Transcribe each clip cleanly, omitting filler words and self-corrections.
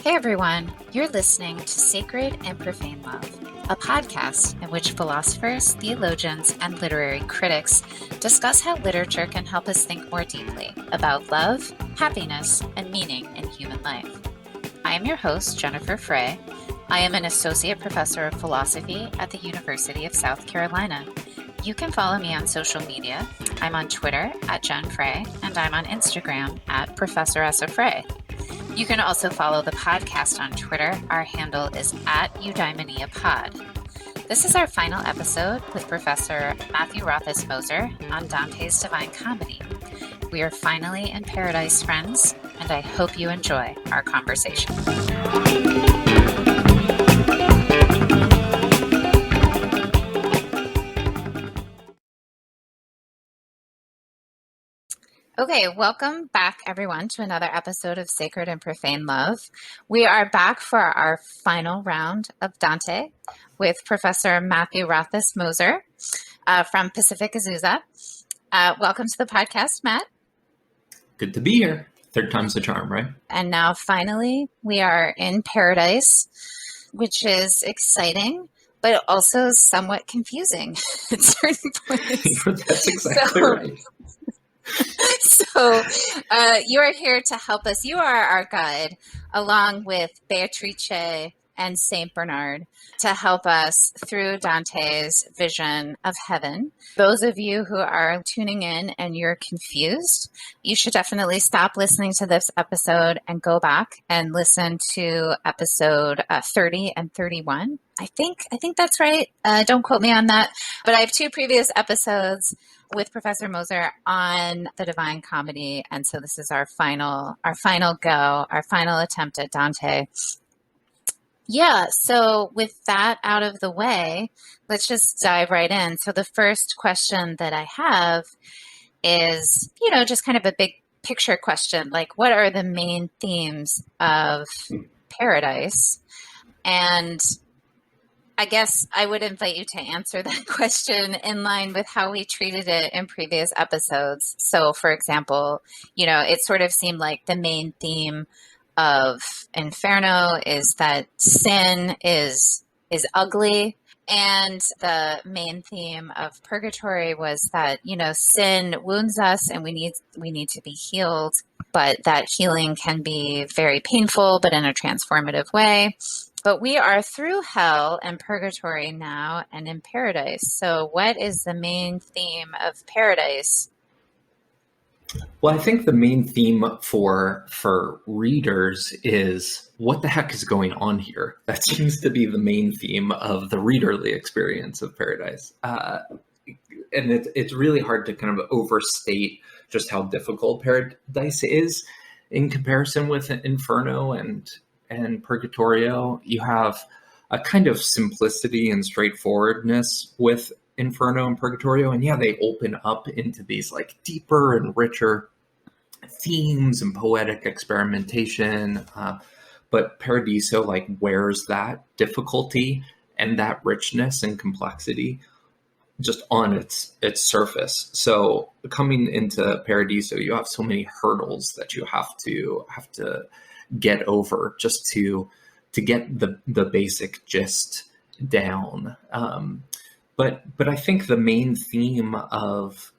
Hey everyone, you're listening to Sacred and Profane Love, a podcast in which philosophers, theologians, and literary critics discuss how literature can help us think more deeply about love, happiness, and meaning in human life. I am your host, Jennifer Frey. I am an associate professor of philosophy at the University of South Carolina. You can follow me on social media. I'm on Twitter at Jen Frey, and I'm on Instagram at Professoressa Frey. You can also follow the podcast on Twitter. Our handle is at EudaimoniaPod. This is our final episode with Professor Matthew Rothaus Moser on Dante's Divine Comedy. We are finally in paradise, friends, and I hope you enjoy our conversation. Okay, welcome back, everyone, to another episode of Sacred and Profane Love. We are back for our final round of Dante with Professor Matthew Rothaus Moser from Pacific Azusa. Welcome to the podcast, Matt. Good to be here. Third time's the charm, right? And now, finally, we are in paradise, which is exciting, but also somewhat confusing at certain points. That's exactly right. So you are here to help us. You are our guide, along with Beatrice and Saint Bernard, to help us through Dante's vision of heaven. Those of you who are tuning in and you're confused, you should definitely stop listening to this episode and go back and listen to episode 30 and 31. I think that's right. Don't quote me on that. But I have two previous episodes with Professor Moser on the Divine Comedy. And so this is our final attempt at Dante. Yeah, so with that out of the way, let's just dive right in. So the first question that I have is, just kind of a big picture question, like what are the main themes of Paradise? And I guess I would invite you to answer that question in line with how we treated it in previous episodes. So, for example, it sort of seemed like the main theme of Inferno is that sin is ugly. And the main theme of Purgatory was that, sin wounds us and we need to be healed, but that healing can be very painful, but in a transformative way. But we are through hell and purgatory now and in paradise. So what is the main theme of Paradise? Well, I think the main theme for readers is what the heck is going on here? That seems to be the main theme of the readerly experience of Paradise. And it's really hard to kind of overstate just how difficult Paradise is in comparison with Inferno and Purgatorio. You have a kind of simplicity and straightforwardness with Inferno and Purgatorio, and they open up into these like deeper and richer themes and poetic experimentation. But Paradiso like wears that difficulty and that richness and complexity just on its surface. So coming into Paradiso, you have so many hurdles that you have to get over just to get the basic gist down. But I think the main theme of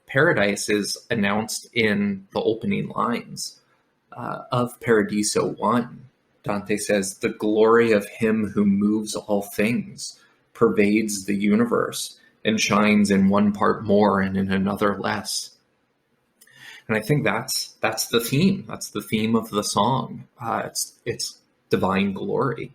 Paradise is announced in the opening lines of Paradiso 1. Dante says, "The glory of him who moves all things pervades the universe and shines in one part more and in another less." And I think that's the theme. That's the theme of the song. It's divine glory.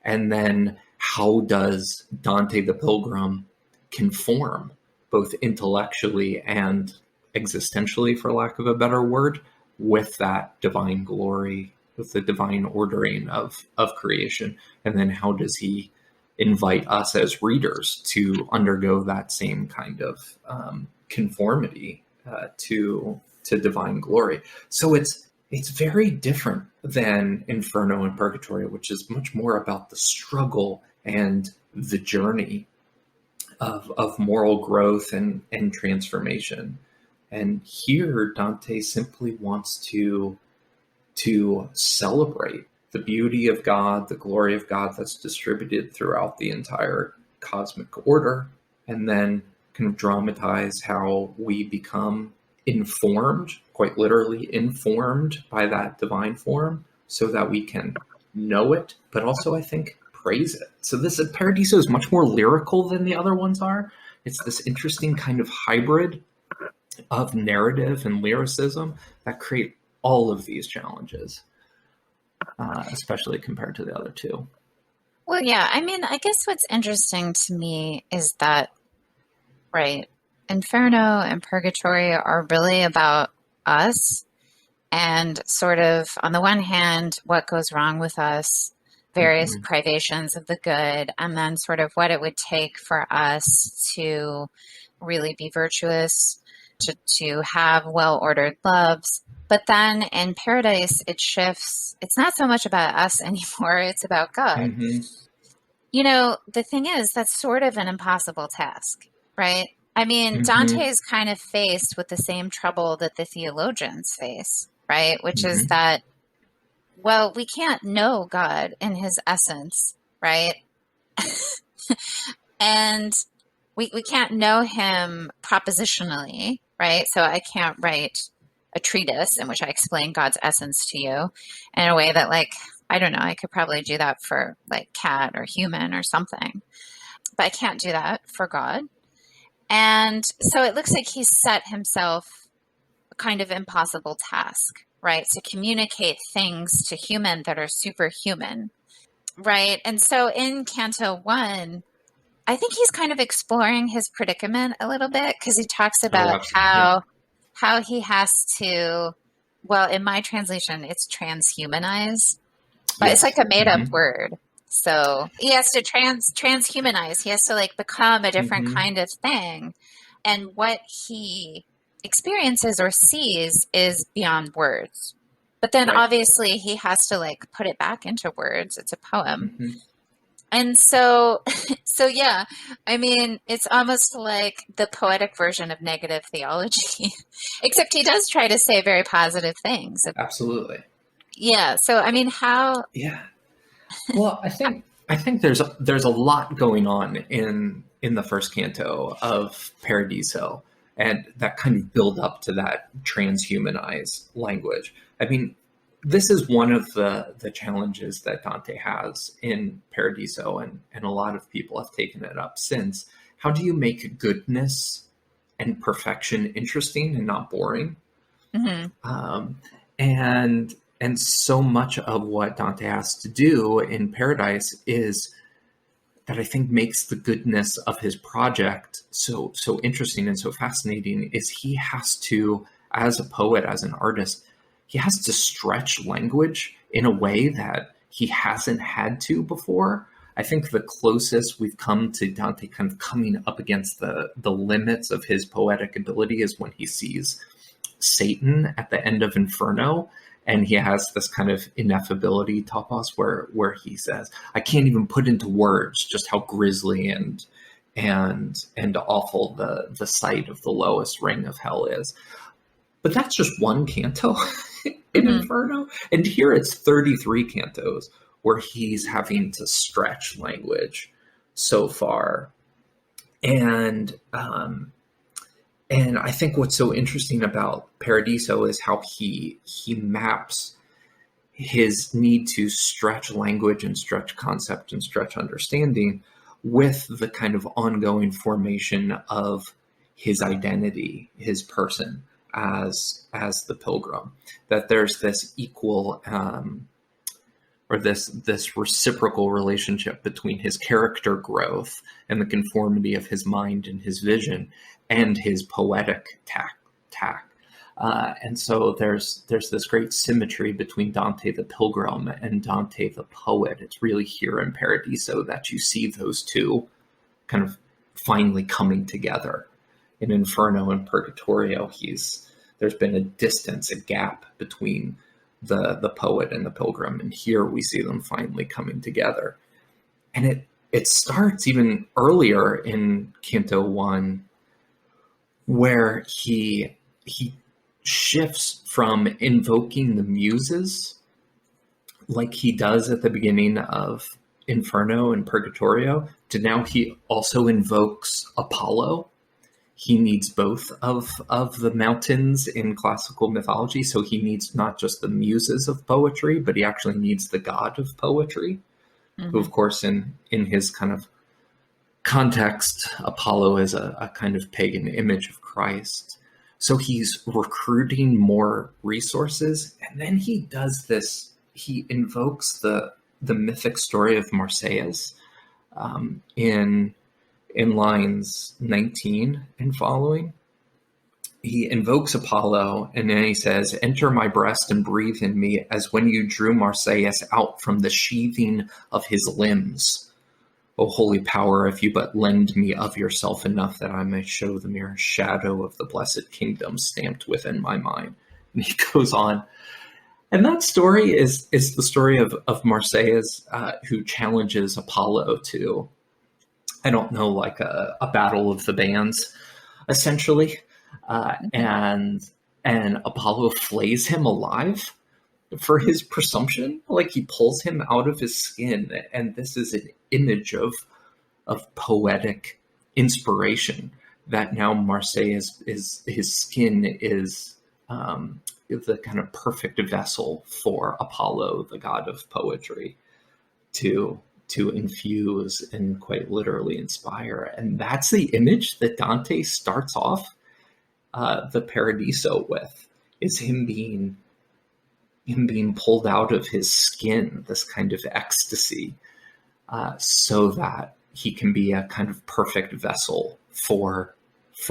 And then how does Dante the Pilgrim conform, both intellectually and existentially, for lack of a better word, with that divine glory, with the divine ordering of creation? And then how does he invite us as readers to undergo that same kind of conformity to divine glory? So it's very different than Inferno and Purgatorio, which is much more about the struggle and the journey of moral growth and transformation. And here Dante simply wants to celebrate the beauty of God, the glory of God that's distributed throughout the entire cosmic order, and then kind of dramatize how we become informed, quite literally informed by that divine form, so that we can know it, but also, I think, praise it. So this Paradiso is much more lyrical than the other ones are. It's this interesting kind of hybrid of narrative and lyricism that create all of these challenges, especially compared to the other two. Well, yeah, I mean, I guess what's interesting to me is that, right, Inferno and Purgatory are really about us and sort of, on the one hand, what goes wrong with us, various privations of the good, and then sort of what it would take for us to really be virtuous, to have well-ordered loves. But then in Paradise, it shifts. It's not so much about us anymore. It's about God. You know, the thing is, that's sort of an impossible task, right? I mean, Dante is kind of faced with the same trouble that the theologians face, right? Which is that, well, we can't know God in his essence, right? And we can't know him propositionally, right? So I can't write a treatise in which I explain God's essence to you in a way that, like, I don't know, I could probably do that for like cat or human or something, but I can't do that for God. And so it looks like he's set himself a kind of impossible task, right? To communicate things to human that are superhuman, right? And so in Canto 1, I think he's kind of exploring his predicament a little bit, because he talks about how he has to, well, in my translation, it's transhumanize, but it's like a made up word. So he has to transhumanize. He has to like become a different kind of thing. And what he experiences or sees is beyond words. But then obviously he has to like put it back into words. It's a poem. And so yeah, I mean, it's almost like the poetic version of negative theology, except he does try to say very positive things. Absolutely. Yeah. So, I mean, how? Yeah. Well, I think there's a lot going on in the first canto of Paradiso, and that kind of build up to that transhumanized language. I mean, this is one of the challenges that Dante has in Paradiso, and a lot of people have taken it up since. How do you make goodness and perfection interesting and not boring? And so much of what Dante has to do in Paradise is that I think makes the goodness of his project so interesting and so fascinating is he has to, as a poet, as an artist, he has to stretch language in a way that he hasn't had to before. I think the closest we've come to Dante kind of coming up against the limits of his poetic ability is when he sees Satan at the end of Inferno, and he has this kind of ineffability topos where he says, I can't even put into words just how grisly and awful the sight of the lowest ring of hell is. But that's just one canto in Inferno. And here it's 33 cantos where he's having to stretch language so far. And I think what's so interesting about Paradiso is how he maps his need to stretch language and stretch concept and stretch understanding with the kind of ongoing formation of his identity, his person as the pilgrim. That there's this equal or this reciprocal relationship between his character growth and the conformity of his mind and his vision and his poetic tact. And so there's this great symmetry between Dante the pilgrim and Dante the poet. It's really here in Paradiso that you see those two kind of finally coming together. In Inferno and Purgatorio, there's been a distance, a gap between the poet and the pilgrim, and here we see them finally coming together. And it starts even earlier in Canto 1, where he shifts from invoking the muses like he does at the beginning of Inferno and Purgatorio, to now he also invokes Apollo. He needs both of the mountains in classical mythology. So he needs not just the muses of poetry, but he actually needs the god of poetry, who, of course, in his kind of context, Apollo is a kind of pagan image of Christ. So he's recruiting more resources. And then he does this. He invokes the mythic story of Marsyas in lines 19 and following. He invokes Apollo, and then he says, "Enter my breast and breathe in me, as when you drew Marsyas out from the sheathing of his limbs. O holy power, if you but lend me of yourself enough that I may show the mere shadow of the blessed kingdom stamped within my mind." And he goes on. And that story is the story of Marsyas, who challenges Apollo to, I don't know, like a battle of the bands, essentially. And Apollo flays him alive for his presumption. Like, he pulls him out of his skin. And this is an image of poetic inspiration, that now Marsyas his skin is the kind of perfect vessel for Apollo, the god of poetry, to infuse and quite literally inspire. And that's the image that Dante starts off the Paradiso with, is him being pulled out of his skin, this kind of ecstasy, so that he can be a kind of perfect vessel for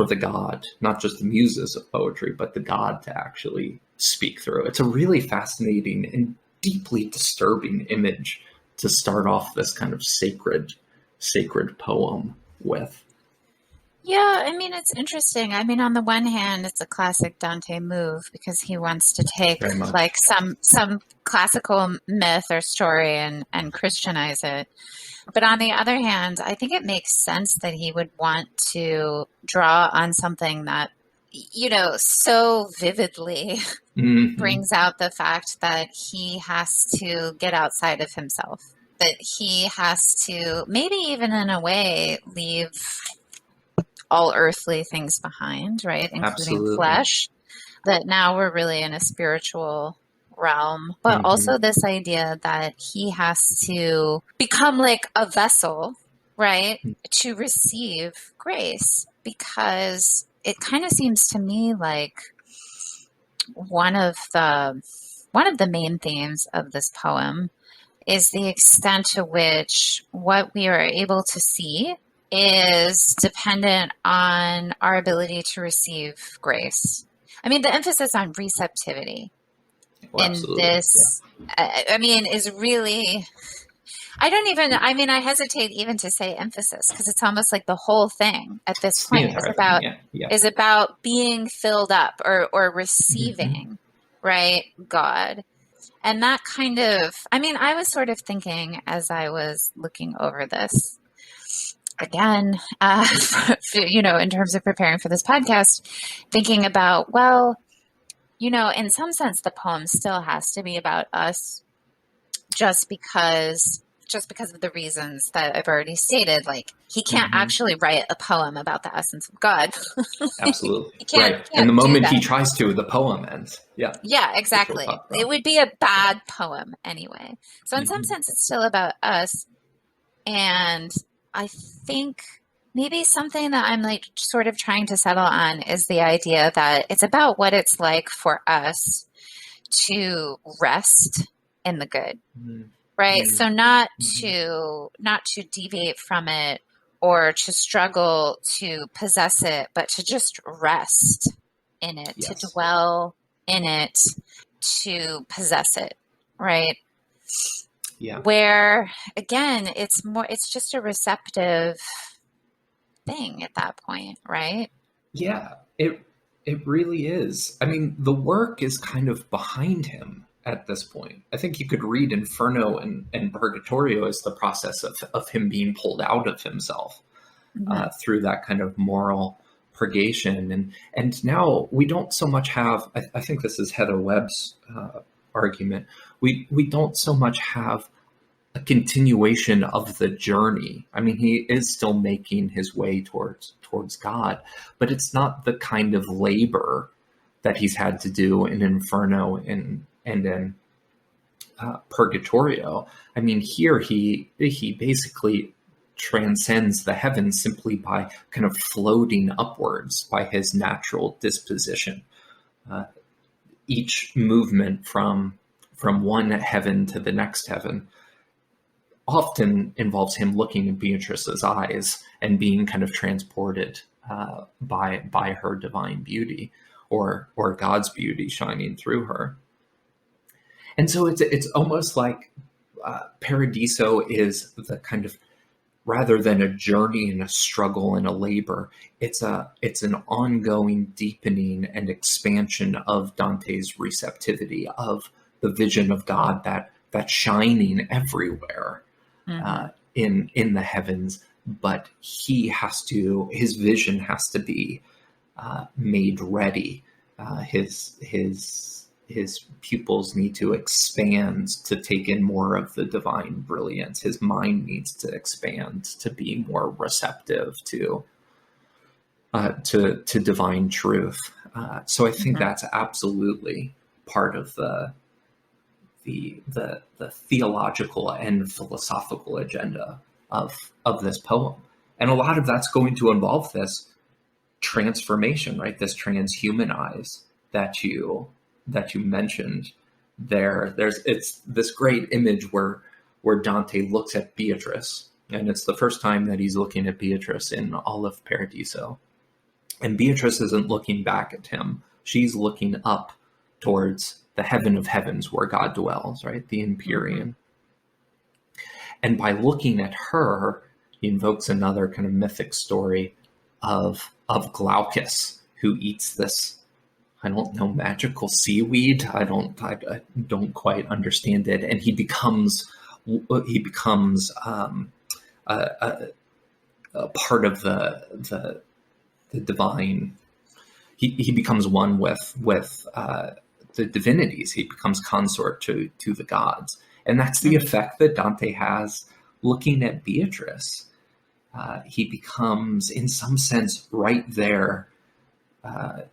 the god, not just the muses of poetry, but the god to actually speak through. It's a really fascinating and deeply disturbing image to start off this kind of sacred poem with. Yeah, I mean, it's interesting. I mean, on the one hand, it's a classic Dante move, because he wants to take like some classical myth or story and Christianize it. But on the other hand, I think it makes sense that he would want to draw on something that, you know, so vividly brings out the fact that he has to get outside of himself, that he has to maybe even in a way leave all earthly things behind, right? Including Absolutely. flesh, that now we're really in a spiritual realm, but also this idea that he has to become like a vessel, right, to receive grace, because it kind of seems to me like one of the main themes of this poem is the extent to which what we are able to see is dependent on our ability to receive grace. I mean, the emphasis on receptivity in this, I mean, is really, I hesitate even to say emphasis, because it's almost like the whole thing at this point is about being filled up or receiving, right, God. And that kind of, I mean, I was sort of thinking as I was looking over this, again, you know, in terms of preparing for this podcast, thinking about, well, you know, in some sense, the poem still has to be about us, just because of the reasons that I've already stated. Like, he can't actually write a poem about the essence of God. Absolutely. He can't And the moment he tries to, the poem ends. Yeah, exactly. It would be a bad poem anyway. So in some sense, it's still about us. And I think maybe something that I'm like sort of trying to settle on is the idea that it's about what it's like for us to rest in the good, right? So not to deviate from it or to struggle to possess it, but to just rest in it, to dwell in it, to possess it, right? Yeah. Where again, it's just a receptive thing at that point, right? Yeah, it really is. I mean, the work is kind of behind him at this point. I think you could read Inferno and Purgatorio as the process of him being pulled out of himself through that kind of moral purgation. And now we don't so much have, I think this is Heather Webb's argument, we don't so much have a continuation of the journey. I mean, he is still making his way towards God, but it's not the kind of labor that he's had to do in Inferno and in Purgatorio. I mean, here he basically transcends the heavens simply by kind of floating upwards by his natural disposition. Each movement from one heaven to the next heaven often involves him looking in Beatrice's eyes and being kind of transported by her divine beauty, or God's beauty shining through her. And so it's almost like Paradiso is the kind of, rather than a journey and a struggle and a labor, it's an ongoing deepening and expansion of Dante's receptivity, of the vision of God that's shining everywhere. In the heavens, but his vision has to be made ready. His pupils need to expand to take in more of the divine brilliance. His mind needs to expand to be more receptive to divine truth. So I think that's absolutely part of the theological and philosophical agenda of this poem. And a lot of that's going to involve this transformation, right? This transhumanize that you mentioned there. It's this great image where Dante looks at Beatrice, and it's the first time that he's looking at Beatrice in all of Paradiso. And Beatrice isn't looking back at him. She's looking up towards the heaven of heavens where God dwells, right? The Empyrean. And by looking at her, he invokes another kind of mythic story of Glaucus, who eats this, I don't know, magical seaweed. I don't quite understand it. And he becomes a part of the divine. He becomes one with the divinities. He becomes consort to the gods. And that's the effect that Dante has looking at Beatrice. He becomes, in some sense, right there, a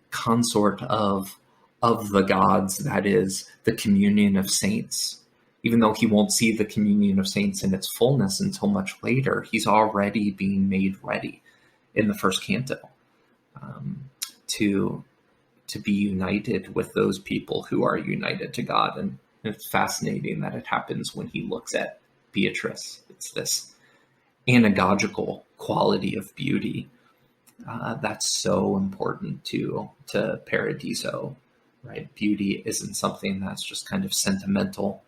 consort of the gods, that is, the communion of saints. Even though he won't see the communion of saints in its fullness until much later, he's already being made ready in the first canto to be united with those people who are united to God. And it's fascinating that it happens when he looks at Beatrice. It's this anagogical quality of beauty that's so important to Paradiso, right? Beauty isn't something that's just kind of sentimental,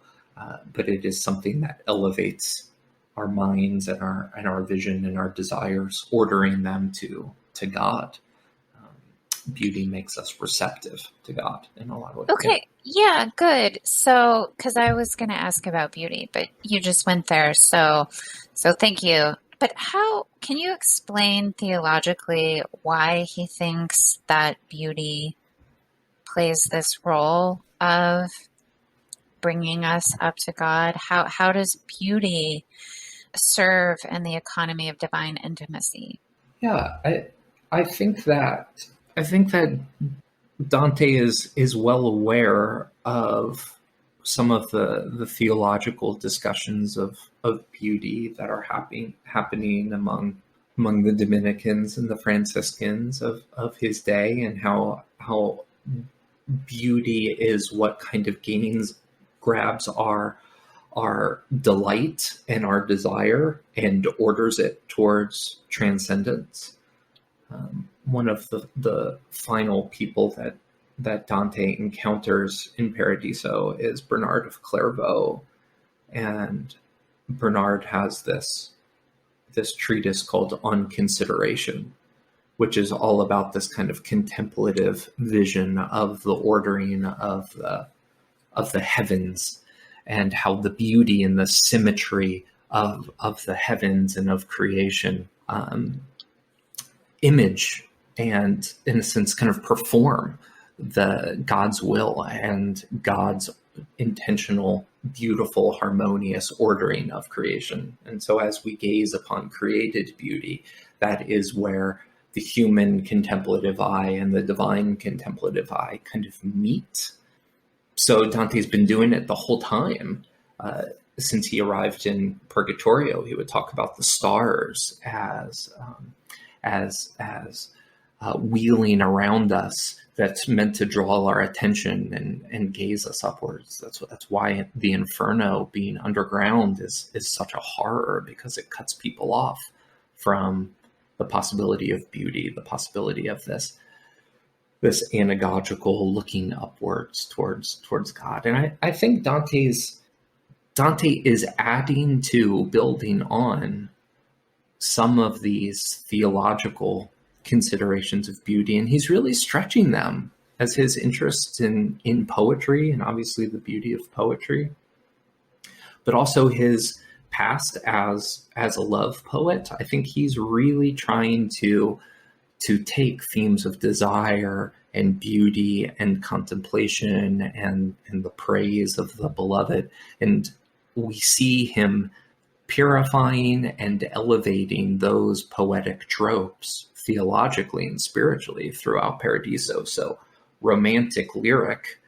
but it is something that elevates our minds and our vision and our desires, ordering them to God. Beauty makes us receptive to God in a lot of ways. Okay. Yeah, good. So, because I was going to ask about beauty, but you just went there. So thank you. But how can you explain theologically why he thinks that beauty plays this role of bringing us up to God? How does beauty serve in the economy of divine intimacy? Yeah, I think that Dante is well aware of some of the theological discussions of beauty that are happening among the Dominicans and the Franciscans of his day, and how beauty is what kind of grabs our delight and our desire and orders it towards transcendence. One of the final people that Dante encounters in Paradiso is Bernard of Clairvaux, and Bernard has this treatise called On Consideration, which is all about this kind of contemplative vision of the ordering of the heavens, and how the beauty and the symmetry of the heavens and of creation image and, in a sense, kind of perform the God's will and God's intentional, beautiful, harmonious ordering of creation. And so as we gaze upon created beauty, that is where the human contemplative eye and the divine contemplative eye kind of meet. So Dante's been doing it the whole time. Since he arrived in Purgatorio, he would talk about the stars as wheeling around us, that's meant to draw our attention and gaze us upwards. That's why the Inferno, being underground, is such a horror, because it cuts people off from the possibility of beauty, the possibility of this anagogical looking upwards towards God. And I think Dante is adding to, building on some of these theological considerations of beauty, and he's really stretching them, as his interest in poetry, and obviously the beauty of poetry, but also his past as a love poet. I think he's really trying to take themes of desire and beauty and contemplation and the praise of the beloved, and we see him purifying and elevating those poetic tropes theologically and spiritually throughout Paradiso. So romantic lyric,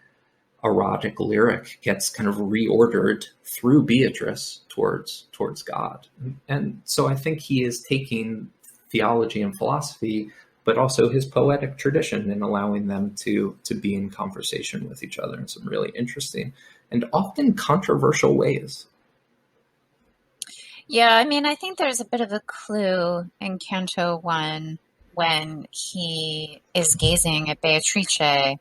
erotic lyric gets kind of reordered through Beatrice towards God. And so I think he is taking theology and philosophy, but also his poetic tradition, and allowing them to be in conversation with each other in some really interesting and often controversial ways. Yeah, I mean, I think there's a bit of a clue in Canto 1 when he is gazing at Beatrice,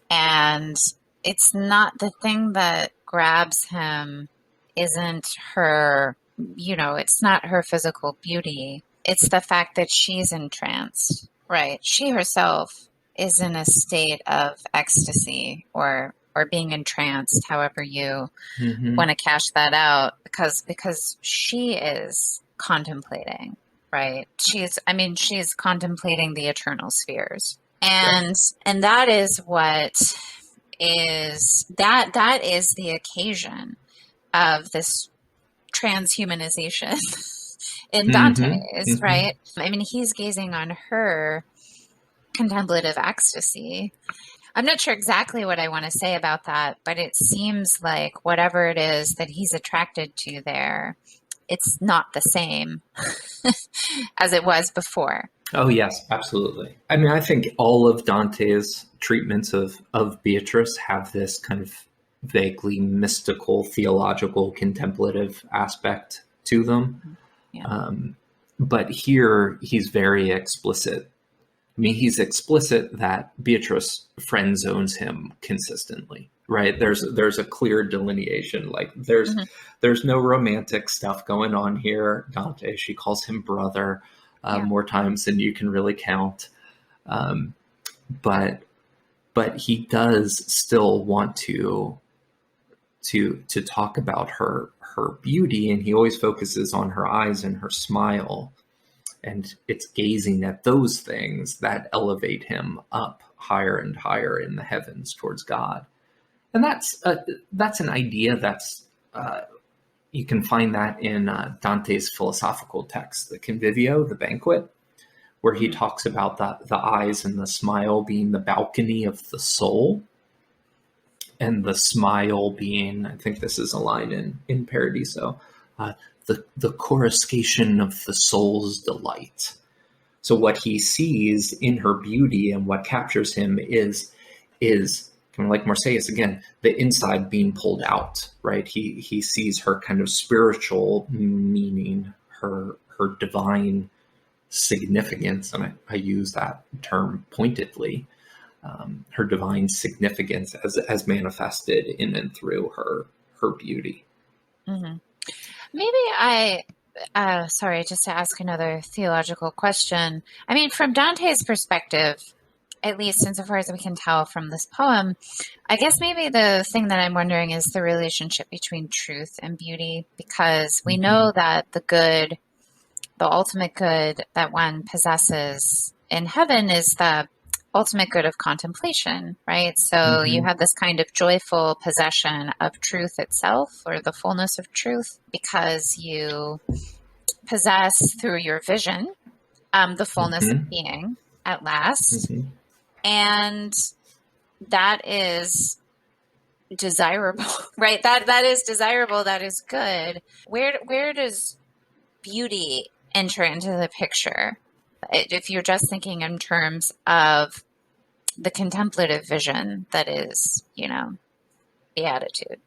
and it's not, the thing that grabs him isn't her, it's not her physical beauty. It's the fact that she's entranced, right? She herself is in a state of ecstasy or being entranced, however you want to cash that out, because she is contemplating, right? She's contemplating the eternal spheres. And that is what is, that is the occasion of this transhumanization in Dante's, right? I mean, he's gazing on her contemplative ecstasy. I'm not sure exactly what I want to say about that, but it seems like whatever it is that he's attracted to there, it's not the same as it was before. Oh, yes, absolutely. I mean, I think all of Dante's treatments of Beatrice have this kind of vaguely mystical, theological, contemplative aspect to them. Yeah. But here he's very explicit. I mean, he's explicit that Beatrice friend zones him consistently, right? There's a clear delineation. Like there's no romantic stuff going on here. Dante, she calls him brother more times than you can really count. But he does still want to talk about her beauty, and he always focuses on her eyes and her smile. And it's gazing at those things that elevate him up higher and higher in the heavens towards God. And that's an idea that's you can find that in Dante's philosophical text, the Convivio, the banquet, where he talks about the eyes and the smile being the balcony of the soul, and the smile being, I think this is a line in Paradiso, the coruscation of the soul's delight. So what he sees in her beauty and what captures him is kind of like Marseilles again, the inside being pulled out, right? He sees her kind of spiritual meaning, her divine significance, and I use that term pointedly, her divine significance as manifested in and through her beauty. Mm-hmm. Maybe sorry, just to ask another theological question. I mean, from Dante's perspective, at least insofar as we can tell from this poem, I guess maybe the thing that I'm wondering is the relationship between truth and beauty, because we know that the ultimate good that one possesses in heaven is the ultimate good of contemplation, right? So you have this kind of joyful possession of truth itself, or the fullness of truth, because you possess through your vision the fullness of being at last. And that is desirable, right? That is desirable. That is good. Where does beauty enter into the picture? If you're just thinking in terms of the contemplative vision that is, beatitude.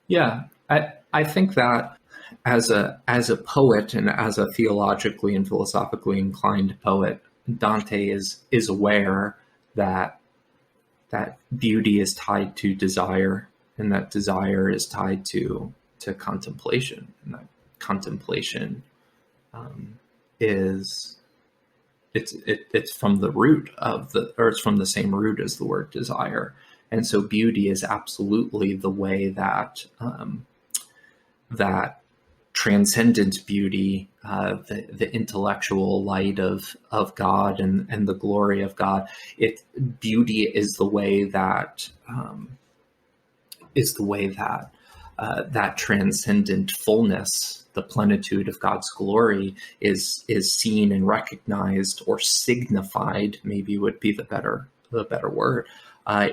Yeah, I think that as a poet and as a theologically and philosophically inclined poet, Dante is aware that beauty is tied to desire, and that desire is tied to contemplation, and that contemplation is it's from the root of it's from the same root as the word desire. And so beauty is absolutely the way that that transcendent beauty, the intellectual light of God and the glory of God. Beauty is the way that that transcendent fullness, the plenitude of God's glory, is seen and recognized, or signified, maybe would be the better word,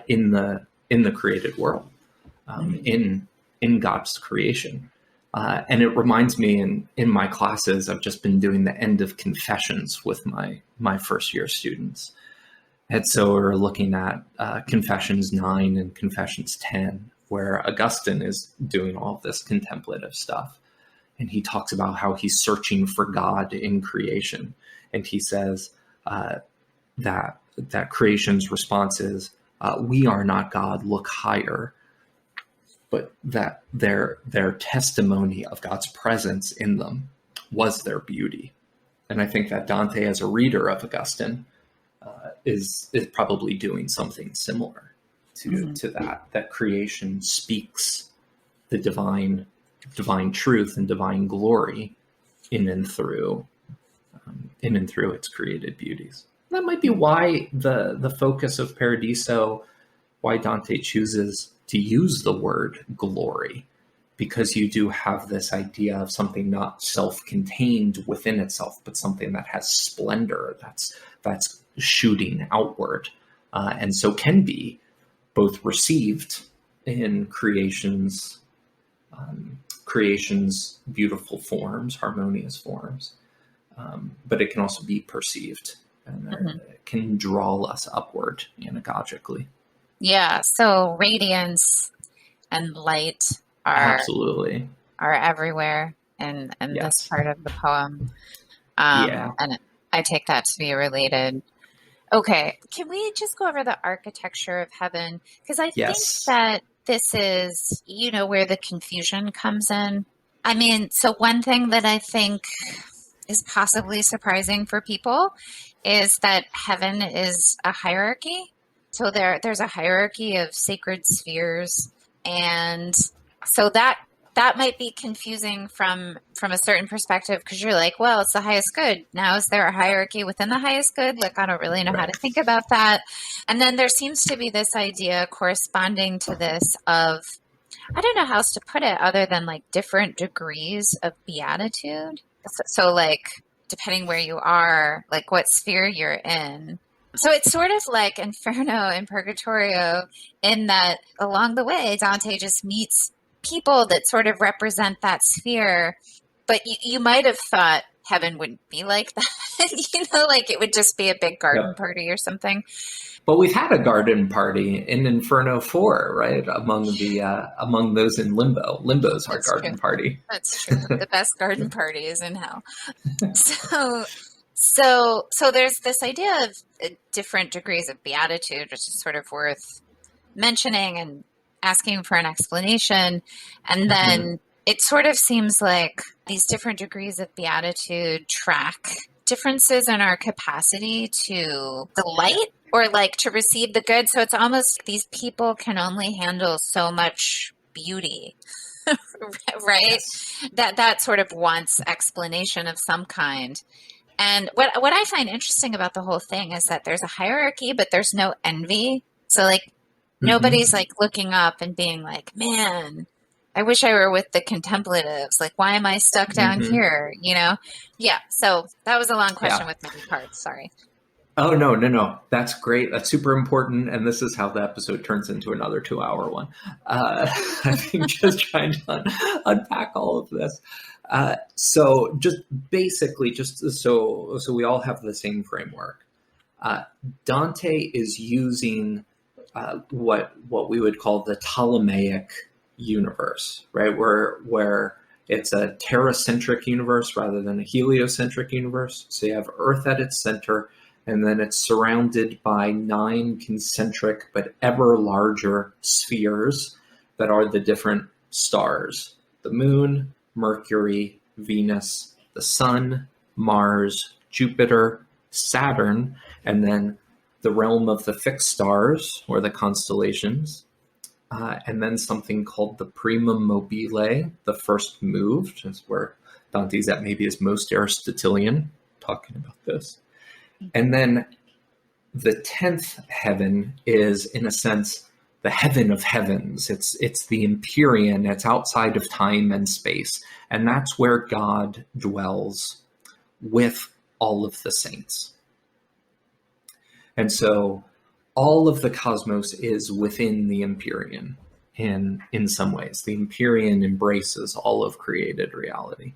in the created world, in God's creation. And it reminds me, in my classes, I've just been doing the end of confessions with my first year students. And so we're looking at Confessions 9 and Confessions 10, where Augustine is doing all this contemplative stuff. And he talks about how he's searching for God in creation. And he says that creation's response is, we are not God, look higher. But that their testimony of God's presence in them was their beauty. And I think that Dante, as a reader of Augustine, is probably doing something similar to that creation speaks the divine truth and divine glory in and through its created beauties. That might be why the focus of Paradiso, why Dante chooses to use the word glory, because you do have this idea of something not self-contained within itself, but something that has splendor, that's shooting outward, and so can be both received in creation's beautiful forms, harmonious forms, but it can also be perceived, and it can draw us upward anagogically. Yeah, so radiance and light are everywhere in this part of the poem. And I take that to be related. Okay, can we just go over the architecture of heaven? Because I think that this is, where the confusion comes in. I mean, so one thing that I think is possibly surprising for people is that heaven is a hierarchy. So there's a hierarchy of sacred spheres, and so that might be confusing from a certain perspective, because you're like, well, it's the highest good. Now, is there a hierarchy within the highest good? Like, I don't really know how to think about that. And then there seems to be this idea corresponding to this of, I don't know how else to put it other than like different degrees of beatitude. So like, depending where you are, like what sphere you're in. So it's sort of like Inferno and Purgatorio, in that along the way, Dante just meets people that sort of represent that sphere. But you might have thought heaven wouldn't be like that, like it would just be a big garden party or something. But we've had a garden party in Inferno 4, right? Among those in limbo. Limbo's our garden party. That's true. The best garden party is in hell. So there's this idea of different degrees of beatitude, which is sort of worth mentioning and asking for an explanation. And then it sort of seems like these different degrees of beatitude track differences in our capacity to delight or like to receive the good. So it's almost these people can only handle so much beauty, right? That sort of wants explanation of some kind. And what I find interesting about the whole thing is that there's a hierarchy, but there's no envy. So like Hmm. nobody's like looking up and being like, man, I wish I were with the contemplatives. Like, why am I stuck down Hmm. here? You know? Yeah. So that was a long question Yeah. with many parts. Sorry. Oh, no, no, no. That's great. That's super important. And this is how the episode turns into another 2 hour one. I think just trying to unpack all of this. So just basically, just so we all have the same framework. Uh, Dante is using what we would call the Ptolemaic universe, right? Where it's a terracentric universe rather than a heliocentric universe. So you have Earth at its center, and then it's surrounded by 9 concentric but ever larger spheres that are the different stars: the Moon, Mercury, Venus, the Sun, Mars, Jupiter, Saturn, and then the realm of the fixed stars or the constellations, and then something called the primum mobile, the first moved, is where Dante's at maybe his most Aristotelian, talking about this. And then the 10th heaven is, in a sense, the heaven of heavens. It's the Empyrean. It's outside of time and space, and that's where God dwells with all of the saints. And so all of the cosmos is within the Empyrean in some ways. The Empyrean embraces all of created reality.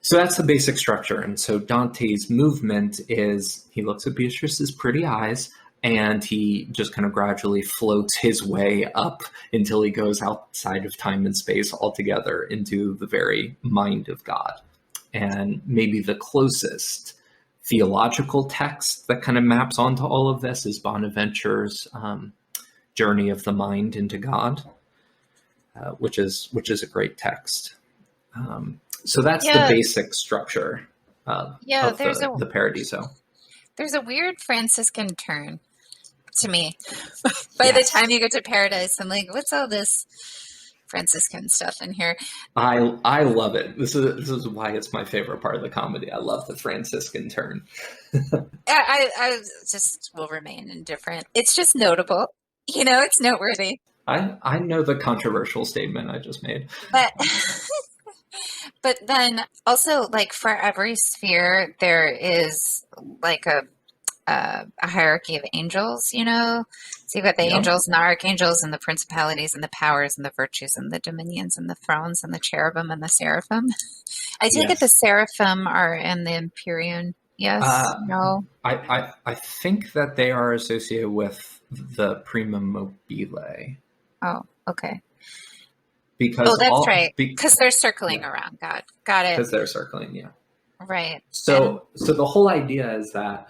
So that's the basic structure. And so Dante's movement is he looks at Beatrice's pretty eyes and he just kind of gradually floats his way up until he goes outside of time and space altogether into the very mind of God. And maybe the closest theological text that kind of maps onto all of this is Bonaventure's Journey of the Mind into God, which is a great text. So that's the Yeah. basic structure of the Paradiso. There's a weird Franciscan turn to me. By the Yes. time you get to Paradise, I'm like, what's all this Franciscan stuff in here? I love it. This is why it's my favorite part of the comedy. I love the Franciscan turn. I just will remain indifferent. It's just notable. It's noteworthy. I know the controversial statement I just made. But but then also, like, for every sphere there is like a hierarchy of angels, so you've got the Yep. angels and the archangels and the principalities and the powers and the virtues and the dominions and the thrones and the cherubim and the seraphim. I take it the Yes. seraphim are in the Empyrean. Yes. No. I think that they are associated with the primum mobile. Oh, okay. Because that's right. Because they're circling around God. Got it. Because they're circling, yeah. Right. So the whole idea is that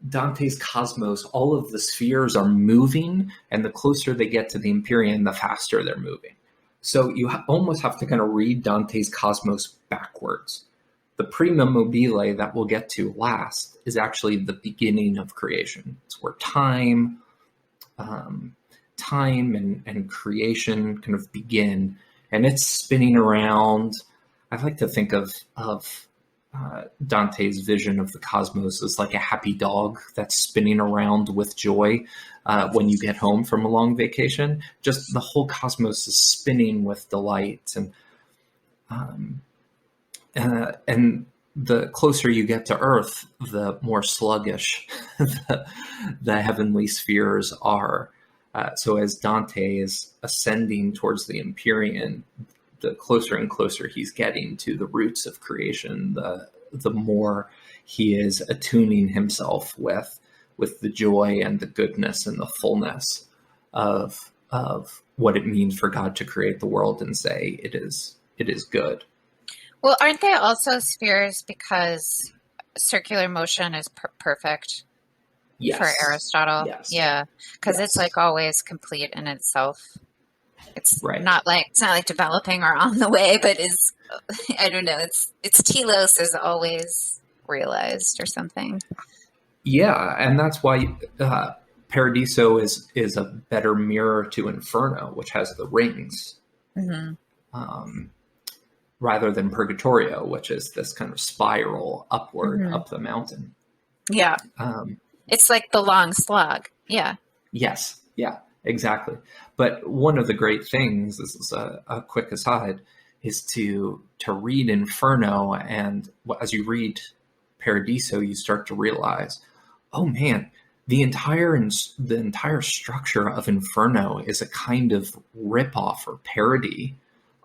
Dante's cosmos, all of the spheres are moving, and the closer they get to the Empyrean, the faster they're moving. So you almost have to kind of read Dante's cosmos backwards. The prima mobile that we'll get to last is actually the beginning of creation. It's where time and creation kind of begin, and it's spinning around. I like to think of Dante's vision of the cosmos as like a happy dog that's spinning around with joy when you get home from a long vacation. Just the whole cosmos is spinning with delight, and the closer you get to Earth, the more sluggish the heavenly spheres are. So as Dante is ascending towards the Empyrean, the closer and closer he's getting to the roots of creation, the more he is attuning himself with the joy and the goodness and the fullness of what it means for God to create the world and say it is good. Well, aren't they also spheres because circular motion is perfect? Yes. For Aristotle? Yes. Yeah, because Yes. it's like always complete in itself. It's right. not like developing or on the way, but is I don't know. It's telos is always realized or something. Yeah, and that's why Paradiso is a better mirror to Inferno, which has the rings. Mm-hmm. rather than Purgatorio, which is this kind of spiral upward up the mountain. Yeah. It's like the long slog. Yeah. Yes. Yeah, exactly. But one of the great things, this is a quick aside, is to read Inferno, and as you read Paradiso, you start to realize, oh man, the entire structure of Inferno is a kind of ripoff or parody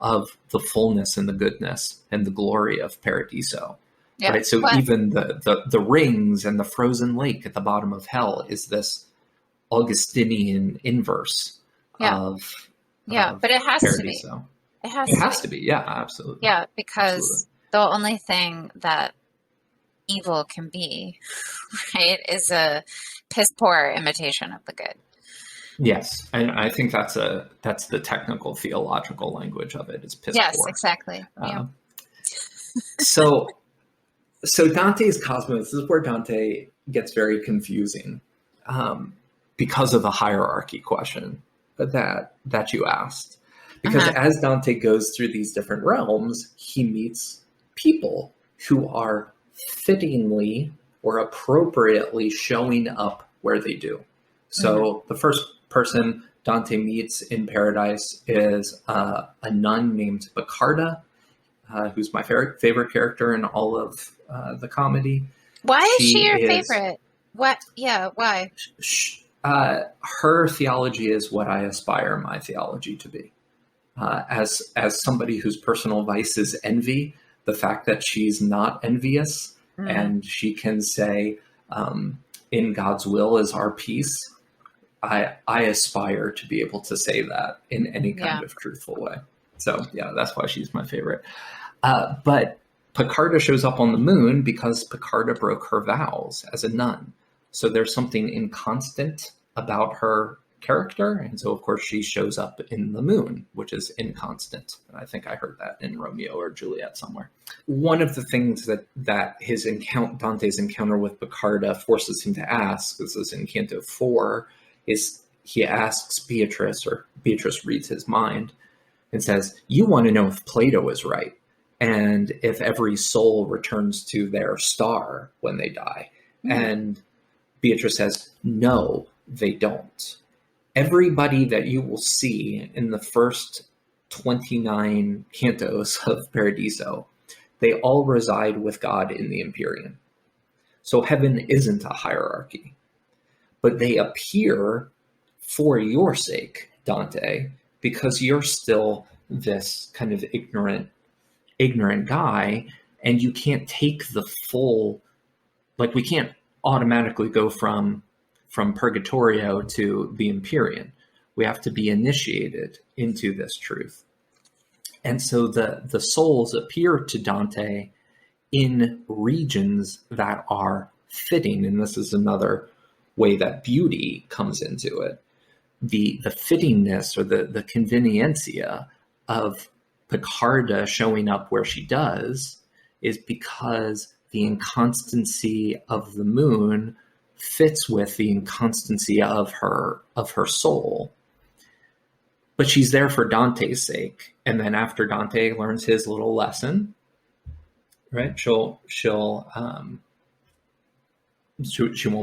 of the fullness and the goodness and the glory of Paradiso. Yeah. Right. So even the rings and the frozen lake at the bottom of hell is this Augustinian inverse of but it has Paradiso. To be. It has to be. Yeah, absolutely. Yeah, because the only thing that evil can be, right, is a piss poor imitation of the good. Yes, and I think that's the technical theological language of it, is piss poor. Yes, exactly. Yeah. So Dante's cosmos, this is where Dante gets very confusing, because of the hierarchy question that you asked. Because as Dante goes through these different realms, he meets people who are fittingly or appropriately showing up where they do. So the first person Dante meets in Paradise is a nun named Baccarda, who's my favorite character in all of the comedy. Why is she your favorite? What? Yeah, why? Her theology is what I aspire my theology to be. As somebody whose personal vice is envy, the fact that she's not envious and she can say, in God's will is our peace, I aspire to be able to say that in any kind of truthful way. So yeah, that's why she's my favorite. But Baccarda shows up on the moon because Baccarda broke her vows as a nun. So there's something inconstant about her character, and so of course she shows up in the moon, which is inconstant. I think I heard that in Romeo or Juliet somewhere. One of the things that Dante's encounter with Baccarda forces him to ask, this is in Canto 4, is he asks Beatrice, or Beatrice reads his mind and says, you want to know if Plato is right and if every soul returns to their star when they die. And Beatrice says, no, they don't. Everybody that you will see in the first 29 cantos of Paradiso, they all reside with God in the Empyrean. So heaven isn't a hierarchy, but they appear for your sake, Dante, because you're still this kind of ignorant guy, and you can't take the full, like we can't automatically go from Purgatorio to the Empyrean. We have to be initiated into this truth. And so the souls appear to Dante in regions that are fitting, and this is another way that beauty comes into it. The fittingness or the conveniencia of Baccarda showing up where she does is because the inconstancy of the moon fits with the inconstancy of her soul. But she's there for Dante's sake. And then after Dante learns his little lesson, right, she won't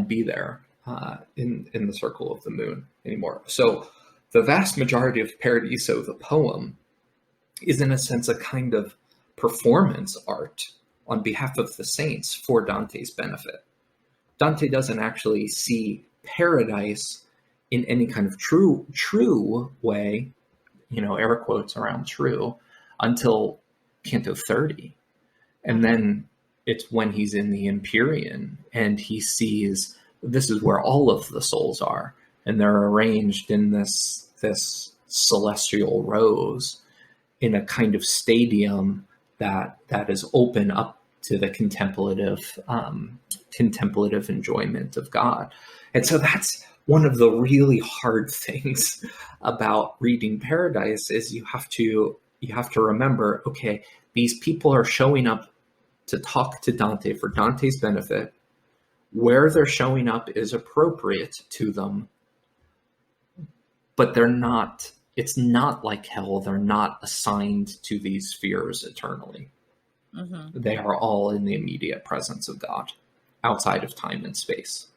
be there in the circle of the moon anymore. So the vast majority of Paradiso, the poem, is in a sense a kind of performance art on behalf of the saints for Dante's benefit. Dante doesn't actually see paradise in any kind of true way, air quotes around true, until Canto 30. And then it's when he's in the Empyrean and he sees this is where all of the souls are, and they're arranged in this celestial rows in a kind of stadium that is open up to the contemplative enjoyment of God. And so that's one of the really hard things about reading Paradise is you have to remember, okay, these people are showing up to talk to Dante for Dante's benefit. Where they're showing up is appropriate to them, but they're not it's not like hell. They're not assigned to these spheres eternally. Mm-hmm. They are all in the immediate presence of God, outside of time and space.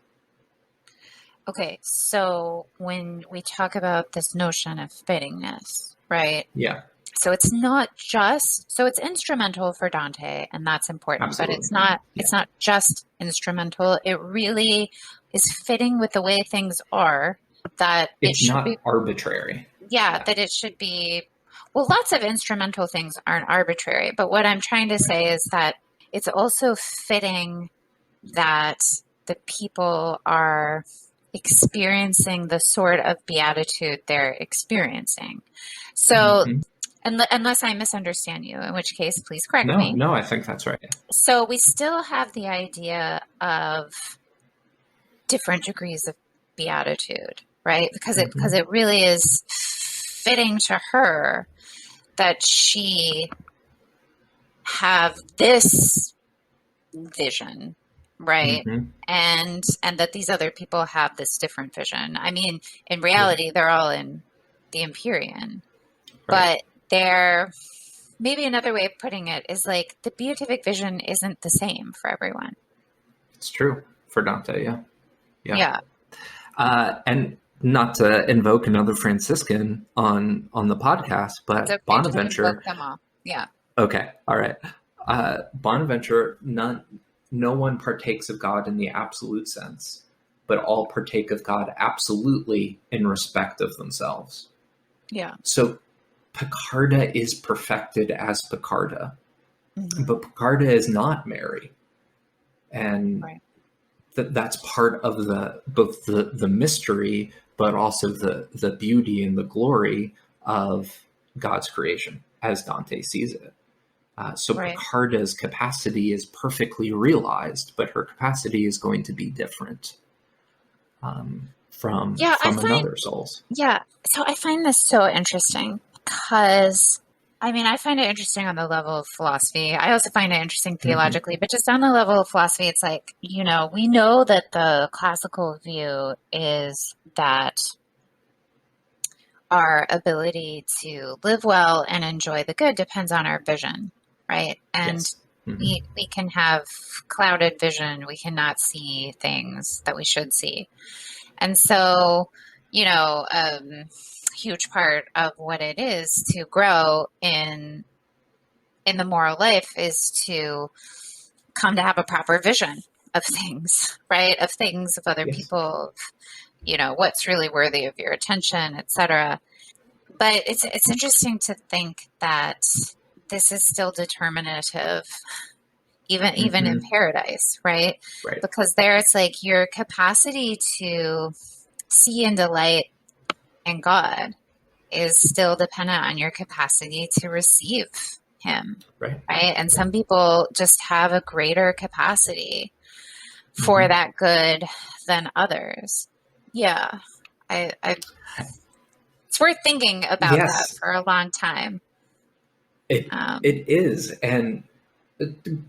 Okay, so when we talk about this notion of fittingness, right? Yeah, So it's not just, so it's instrumental for Dante, and that's important, absolutely. but it's not just instrumental. It really is fitting with the way things are, that it It's should not be, arbitrary. that it should be, well, lots of instrumental things aren't arbitrary, but what I'm trying to say is that it's also fitting that the people are experiencing the sort of beatitude they're experiencing. So, Mhm. unless I misunderstand you, in which case, please correct me. No, I think that's right. So, we still have the idea of different degrees of beatitude, right? Because it really is fitting to her that she have this vision, right? Mhm. And that these other people have this different vision. I mean, in reality, they're all in the Empyrean, Right. but they're, maybe another way of putting it is like the beatific vision isn't the same for everyone. It's true for Dante. Yeah. Yeah. And not to invoke another Franciscan on the podcast, It's but okay. Just Bonaventure. invoke them all. Yeah. Okay, all right. Bonaventure, no one partakes of God in the absolute sense, but all partake of God absolutely in respect of themselves. Yeah. So Picarda is perfected as Picarda, Mm-hmm. but Picarda is not Mary. And Right. that's part of both the mystery, but also the beauty and the glory of God's creation as Dante sees it. So Right. Picarda's capacity is perfectly realized, but her capacity is going to be different from another soul's. Yeah. So I find this so interesting because, I mean, I find it interesting on the level of philosophy. I also find it interesting theologically, but just on the level of philosophy, it's like, we know that the classical view is that our ability to live well and enjoy the good depends on our vision, right? And Yes. we can have clouded vision. We cannot see things that we should see. And so, huge part of what it is to grow in the moral life is to come to have a proper vision of things, right? Of things, of other Yes. people, what's really worthy of your attention, etc. But it's interesting to think that this is still determinative, even in paradise, right? Right. Because there it's like your capacity to see and delight in God is still dependent on your capacity to receive him. Right. And some people just have a greater capacity for that good than others. Yeah. It's worth thinking about that for a long time. It is. And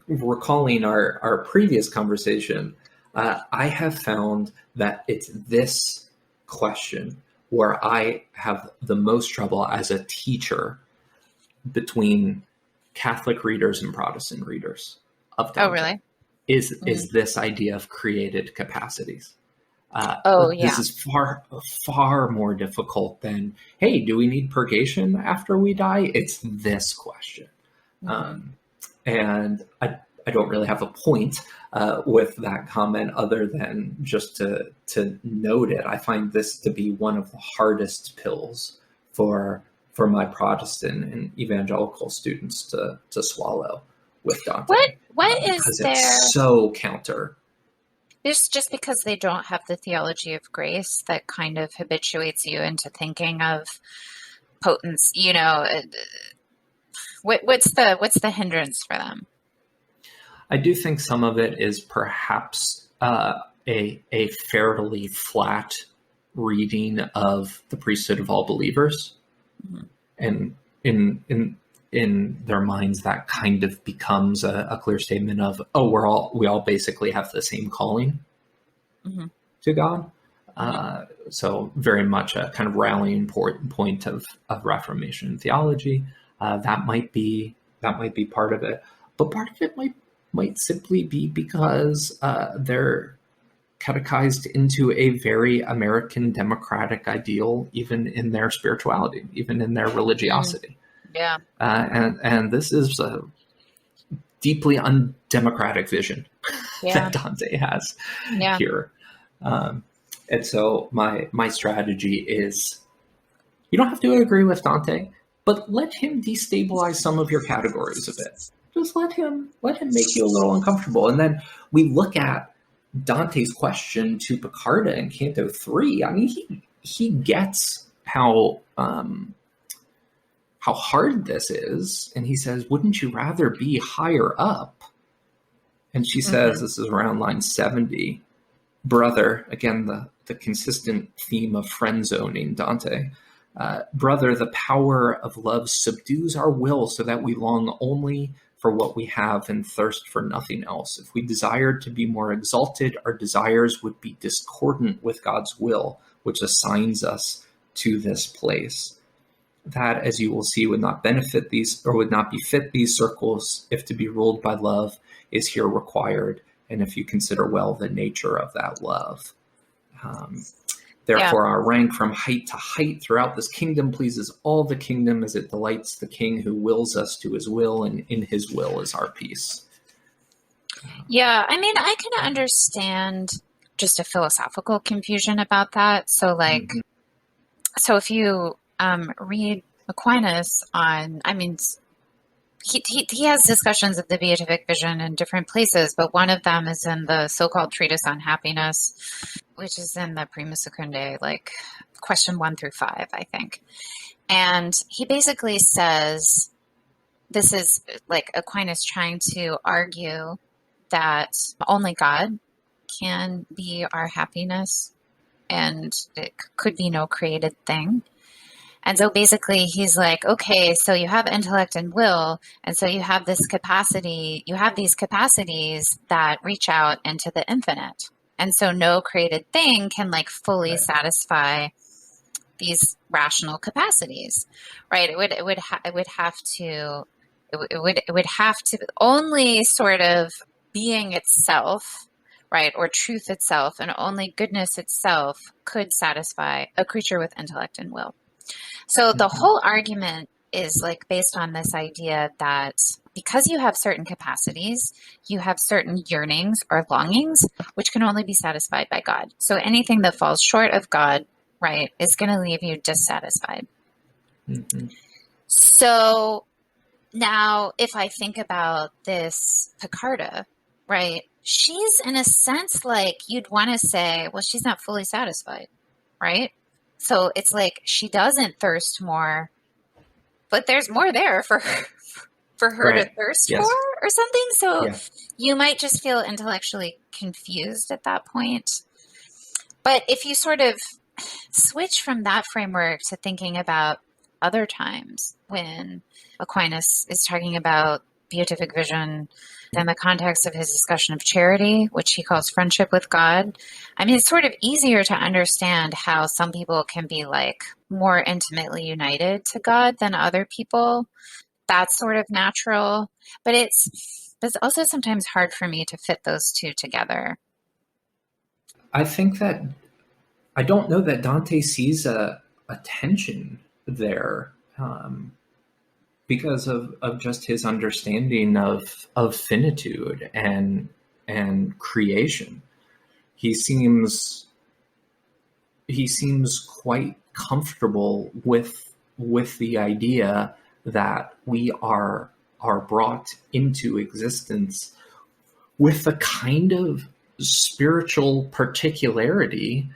recalling our previous conversation, I have found that it's this question where I have the most trouble as a teacher between Catholic readers and Protestant readers of Dante. Oh, really? Is this idea of created capacities. This is far more difficult than, hey, do we need purgation after we die? It's this question. And I don't really have a point with that comment other than just to note it. I find this to be one of the hardest pills for my Protestant and evangelical students to swallow with Dante. What is there? It's so counter. It's just because they don't have the theology of grace that kind of habituates you into thinking of potence. What's the hindrance for them? I do think some of it is perhaps a fairly flat reading of the priesthood of all believers, and in their minds that kind of becomes a clear statement of, oh, we all basically have the same calling to God. So very much a kind of rallying point of Reformation theology. That might be part of it, but part of it might simply be because they're catechized into a very American democratic ideal, even in their spirituality, even in their religiosity. Yeah. And this is a deeply undemocratic vision that Dante has here. And so my strategy is, you don't have to agree with Dante, but let him destabilize some of your categories a bit. Just let him make you a little uncomfortable. And then we look at Dante's question to Piccarda in Canto 3. I mean, he gets how hard this is, and he says, "Wouldn't you rather be higher up?" And she says, this is around line 70, "Brother," again the consistent theme of friend zoning Dante. "Brother, the power of love subdues our will so that we long only for what we have and thirst for nothing else. If we desired to be more exalted, our desires would be discordant with God's will, which assigns us to this place. That, as you will see, would not benefit these, or would not befit these circles, if to be ruled by love is here required, and if you consider well the nature of that love. Therefore, our rank from height to height throughout this kingdom pleases all the kingdom, as it delights the king who wills us to his will, and in his will is our peace." Yeah, I mean, I can understand just a philosophical confusion about that. So, like, so if you read Aquinas on, I mean, he has discussions of the beatific vision in different places, but one of them is in the so-called treatise on happiness, which is in the Prima Secundae, like question 1 through 5, I think. And he basically says, this is like Aquinas trying to argue that only God can be our happiness, and it could be no created thing. And so basically he's like, okay, so you have intellect and will, and so you have this capacity, you have these capacities that reach out into the infinite. And so no created thing can like fully satisfy these rational capacities, right? It would have to only sort of being itself, right, or truth itself, and only goodness itself could satisfy a creature with intellect and will. So the whole argument is like based on this idea that because you have certain capacities, you have certain yearnings or longings, which can only be satisfied by God. So anything that falls short of God, right, is going to leave you dissatisfied. So now if I think about this Piccarda, right, she's in a sense like you'd want to say, well, she's not fully satisfied, right? So it's like she doesn't thirst more, but there's more there for her to thirst for or something. So you might just feel intellectually confused at that point. But if you sort of switch from that framework to thinking about other times when Aquinas is talking about beatific vision in the context of his discussion of charity, which he calls friendship with God, I mean, it's sort of easier to understand how some people can be like more intimately united to God than other people. That's sort of natural, but it's also sometimes hard for me to fit those two together. I think that I don't know that Dante sees a tension there, because of just his understanding of finitude and creation. He seems quite comfortable with the idea that we are brought into existence with a kind of spiritual particularity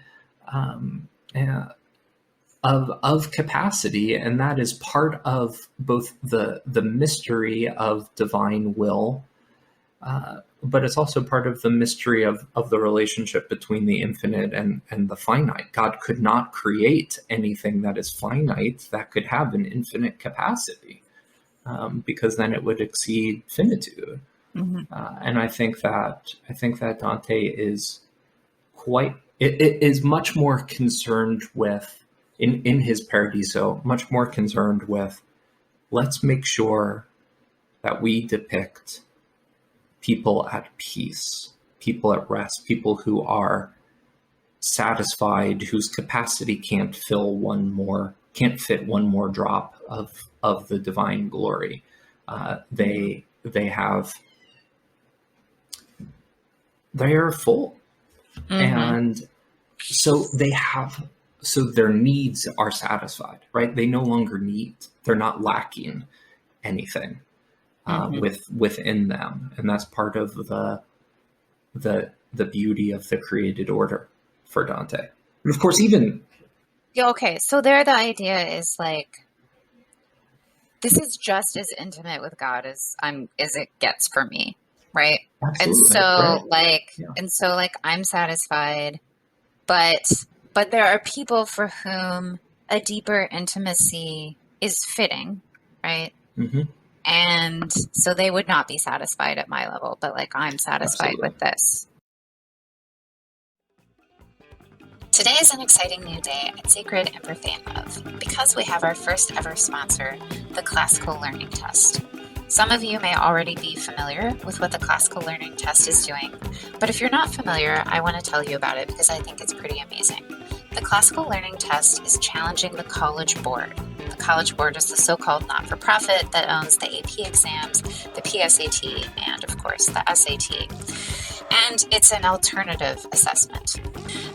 of capacity, and that is part of both the mystery of divine will, but it's also part of the mystery of the relationship between the infinite and the finite. God could not create anything that is finite that could have an infinite capacity, because then it would exceed finitude. And I think that Dante is quite it is much more concerned with, in his Paradiso, much more concerned with, let's make sure that we depict people at peace, people at rest, people who are satisfied, whose capacity can't fit one more drop of the divine glory. They are full, and so their needs are satisfied, right? They no longer they're not lacking anything within them, and that's part of the beauty of the created order for Dante. And of course, okay, so there the idea is like, this is just as intimate with God as it gets for me, right? Absolutely, and so right. I'm satisfied, but there are people for whom a deeper intimacy is fitting, right? And so they would not be satisfied at my level, but like, I'm satisfied with this. Today is an exciting new day at Sacred and Profane Love because we have our first ever sponsor, the Classical Learning Test. Some of you may already be familiar with what the Classical Learning Test is doing, but if you're not familiar, I want to tell you about it because I think it's pretty amazing. The Classical Learning Test is challenging the College Board. The College Board is the so-called not-for-profit that owns the AP exams, the PSAT, and of course the SAT. And it's an alternative assessment.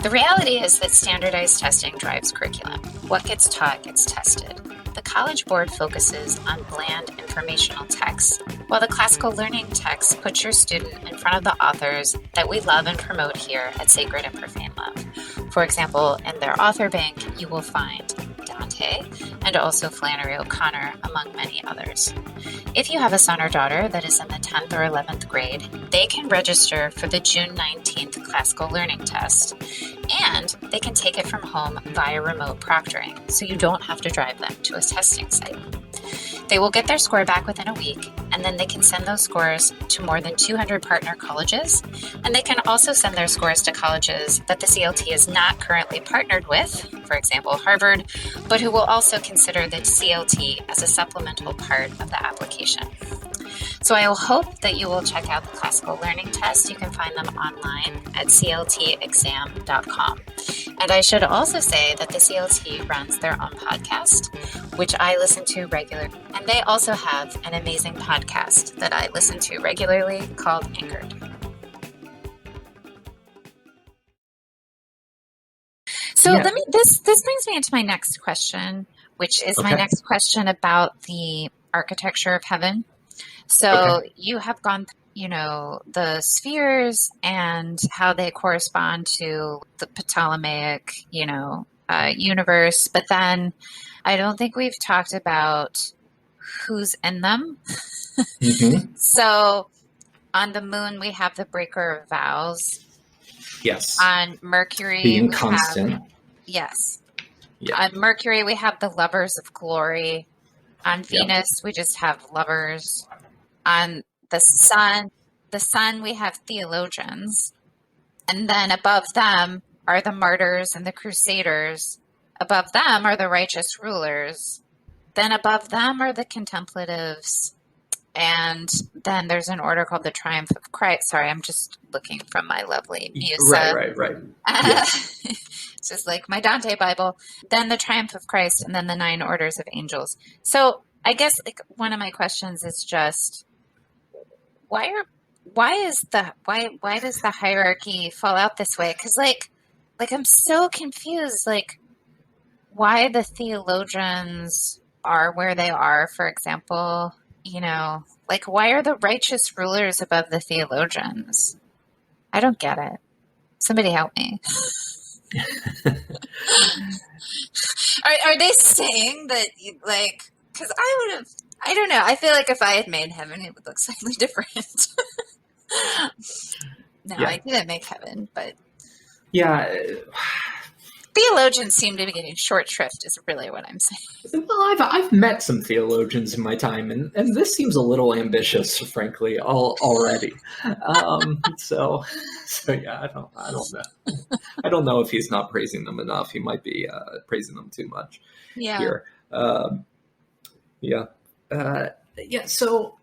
The reality is that standardized testing drives curriculum. What gets taught gets tested. The College Board focuses on bland informational texts, while the Classical Learning Text puts your student in front of the authors that we love and promote here at Sacred and Profane Love. For example, in their author bank, you will find Dante and also Flannery O'Connor, among many others. If you have a son or daughter that is in the 10th or 11th grade, they can register for the June 19th Classical Learning Test, and they can take it from home via remote proctoring, so you don't have to drive them to a testing site. They will get their score back within a week, and then they can send those scores to more than 200 partner colleges, and they can also send their scores to colleges that the CLT is not currently partnered with, for example, Harvard, but who will also consider the CLT as a supplemental part of the application. So I will hope that you will check out the Classical Learning Test. You can find them online at cltexam.com. And I should also say that the CLT runs their own podcast, which I listen to regularly. And they also have an amazing podcast that I listen to regularly called Anchored. So this brings me into my next question, which is my next question about the architecture of heaven. So you have gone, the spheres and how they correspond to the Ptolemaic, universe. But then I don't think we've talked about who's in them. So on the moon, we have the breaker of vows. Yes. On Mercury, being constant. Yes. Yeah. On Mercury, we have the lovers of glory. On Venus, we just have lovers. On the sun, we have theologians. And then above them are the martyrs and the crusaders. Above them are the righteous rulers. Then above them are the contemplatives. And then there's an order called the Triumph of Christ. Sorry, I'm just looking from my lovely Musa. Right. Yes. It's just like my Dante Bible. Then the Triumph of Christ, and then the 9 orders of angels. So I guess one of my questions is just, why does the hierarchy fall out this way? Because like I'm so confused. Like, why the theologians are where they are, for example. Why are the righteous rulers above the theologians? I don't get it. Somebody help me. Are they saying that, because I don't know. I feel like if I had made heaven, it would look slightly different. I didn't make heaven, but. Yeah. Theologians seem to be getting short shrift is really what I'm saying. Well, I've met some theologians in my time, and this seems a little ambitious, frankly, already. So yeah, I don't know. I don't know if he's not praising them enough. He might be praising them too much here. Yeah. So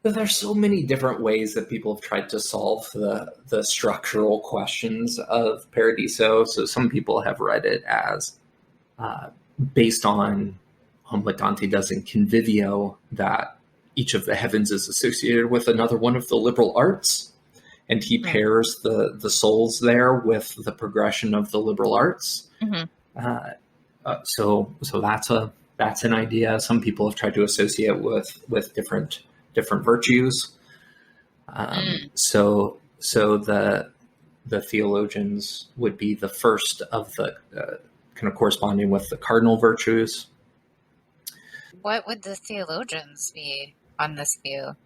there's so many different ways that people have tried to solve the structural questions of Paradiso. So some people have read it as based on what Dante does in Convivio, that each of the heavens is associated with another one of the liberal arts, and he pairs the souls there with the progression of the liberal arts. So that's an idea. Some people have tried to associate with different virtues. So the theologians would be the first of the kind of corresponding with the cardinal virtues. What would the theologians be on this view?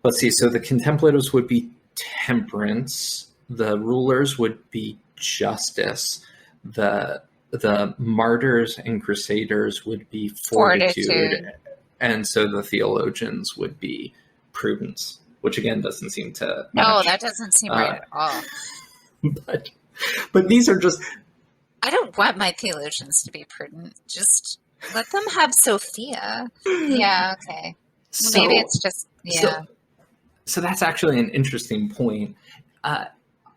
Let's see. So the contemplatives would be temperance. The rulers would be justice. The martyrs and crusaders would be fortitude. And so the theologians would be prudence, which again doesn't seem to match. No, that doesn't seem right at all. But these are just... I don't want my theologians to be prudent. Just let them have Sophia. Yeah, okay. So, maybe it's just, So that's actually an interesting point.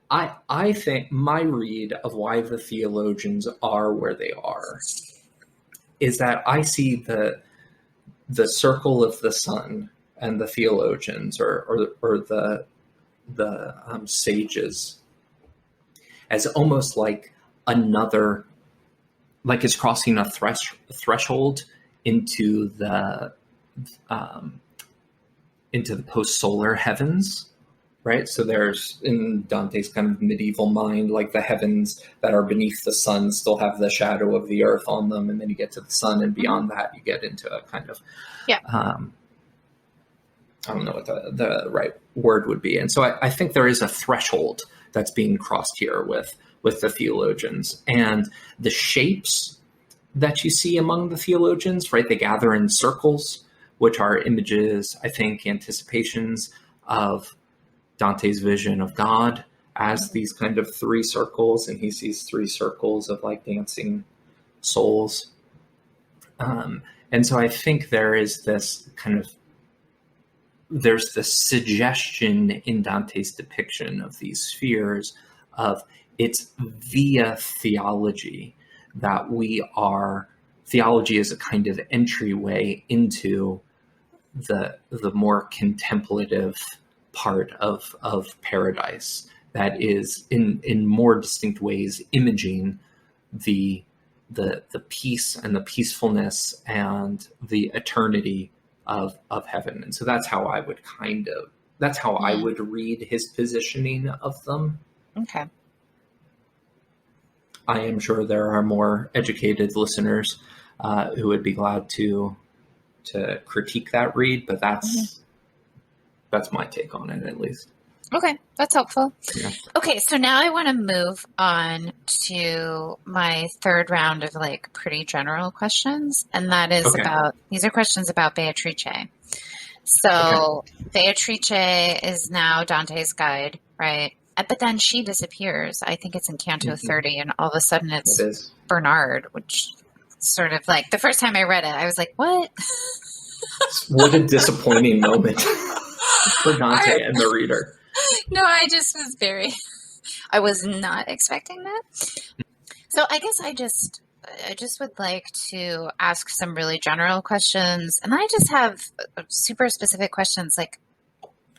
I think my read of why the theologians are where they are is that I see the circle of the sun and the theologians or the sages as almost like another, like it's crossing a threshold into the post-solar heavens, right? So there's, in Dante's kind of medieval mind, like the heavens that are beneath the sun still have the shadow of the earth on them, and then you get to the sun, and beyond that you get into a kind of I don't know what the right word would be. And so I think there is a threshold that's being crossed here with the theologians, and the shapes that you see among the theologians, right? They gather in circles, which are images, I think, anticipations of Dante's vision of God as these kind of three circles, and he sees three circles of like dancing souls. And so I think there is this kind of, there's this suggestion in Dante's depiction of these spheres of it's via theology that theology is a kind of entryway into the more contemplative part of paradise that is in more distinct ways imaging the peace and the peacefulness and the eternity of heaven. And so that's how I would I would read his positioning of them. Okay. I am sure there are more educated listeners who would be glad to critique that read, but that's my take on it, at least. Okay, that's helpful. Yeah. Okay, so now I want to move on to my third round of like pretty general questions, and that is these are questions about Beatrice. So Beatrice is now Dante's guide, right? But then she disappears. I think it's in Canto 30, and all of a sudden it's Bernard, which sort of like the first time I read it, I was like, what? What a disappointing moment for Dante and the reader. No, I was not expecting that. So I guess I just would like to ask some really general questions. And I just have super specific questions like,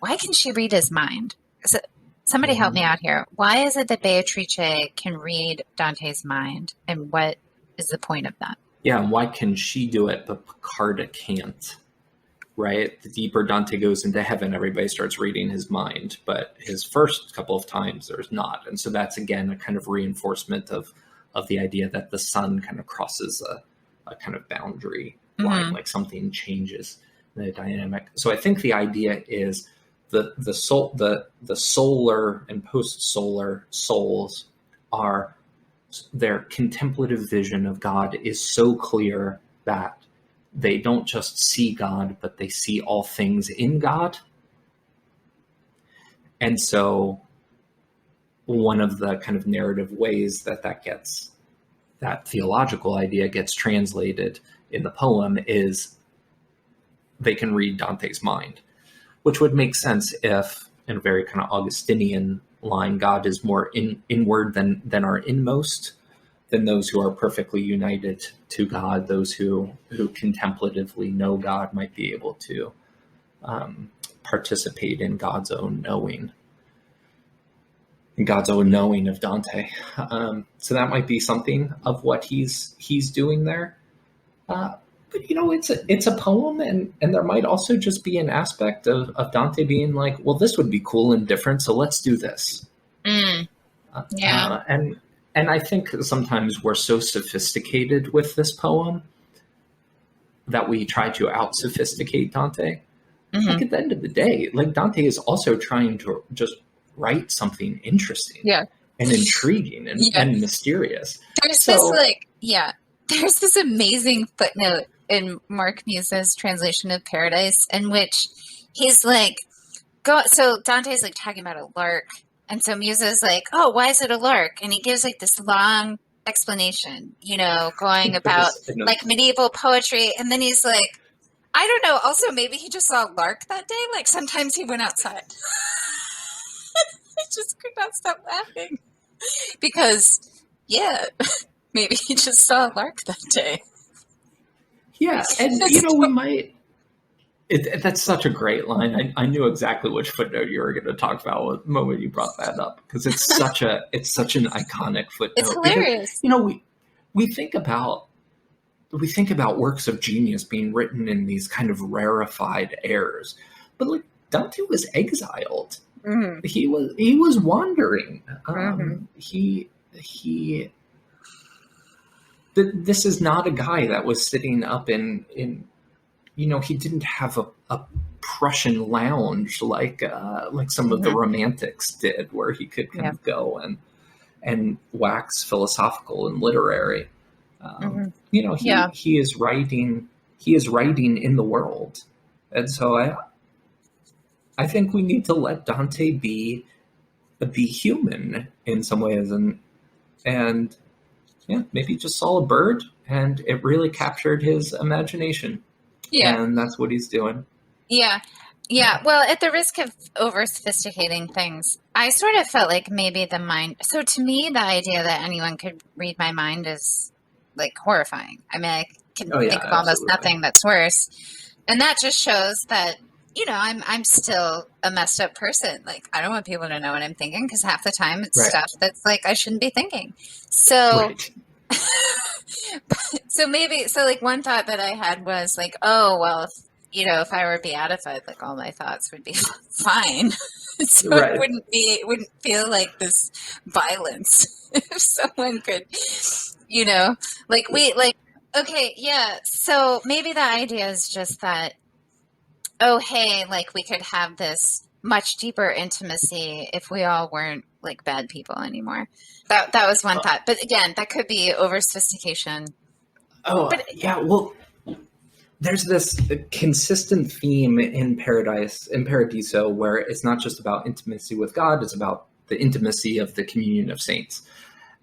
why can she read his mind? So, somebody help me out here. Why is it that Beatrice can read Dante's mind? And what is the point of that? Yeah, and why can she do it, but Piccarda can't? Right? The deeper Dante goes into heaven, everybody starts reading his mind, but his first couple of times there's not. And so that's, again, a kind of reinforcement of the idea that the sun kind of crosses a kind of boundary line, like something changes the dynamic. So I think the idea is the solar and post-solar souls are their contemplative vision of God is so clear that they don't just see God, but they see all things in God. And so one of the kind of narrative ways that theological idea gets translated in the poem is they can read Dante's mind, which would make sense if, in a very kind of Augustinian line, God is more inward than our inmost, than those who are perfectly united to God. Those who contemplatively know God might be able to participate in God's own knowing of Dante. So that might be something of what he's doing there. But it's a poem, and there might also just be an aspect of Dante being like, well, this would be cool and different, so let's do this. Yeah. And I think sometimes we're so sophisticated with this poem that we try to out-sophisticate Dante. Mm-hmm. Like, at the end of the day, like, Dante is also trying to just write something interesting, and intriguing and mysterious. There's this amazing footnote in Mark Muse's translation of Paradise in which he's like, so Dante's like talking about a lark, and so Musa's like, oh, why is it a lark? And he gives like this long explanation, going about like medieval poetry, and then he's like, I don't know, also maybe he just saw a lark that day, like sometimes he went outside. I just could not stop laughing because maybe he just saw a lark that day. Yeah, and we might. That's such a great line. I knew exactly which footnote you were going to talk about the moment you brought that up, because it's such an iconic footnote. It's hilarious. Because, we think about works of genius being written in these kind of rarefied airs, but like Dante was exiled. Mm-hmm. He was wandering. This is not a guy that was sitting up in he didn't have a Prussian lounge like some of the romantics did, where he could kind of go and wax philosophical and literary. He is writing in the world, and so I think we need to let Dante be human in some ways, and maybe just saw a bird and it really captured his imagination. Yeah. And that's what he's doing. Yeah. Yeah. Well, at the risk of over sophisticating things, I sort of felt like maybe the mind. So to me, the idea that anyone could read my mind is like horrifying. I mean, I can think of almost nothing that's worse. And that just shows that, I'm still a messed up person. Like, I don't want people to know what I'm thinking, because half the time it's stuff that's like I shouldn't be thinking. So, so like one thought that I had was like, oh, well, if I were beatified, like all my thoughts would be fine. So it wouldn't feel like this violence if someone could, so maybe the idea is just that, oh, hey, like we could have this much deeper intimacy if we all weren't like bad people anymore. That was one thought. But again, that could be over sophistication. Well, there's this consistent theme in Paradiso, where it's not just about intimacy with God, it's about the intimacy of the communion of saints.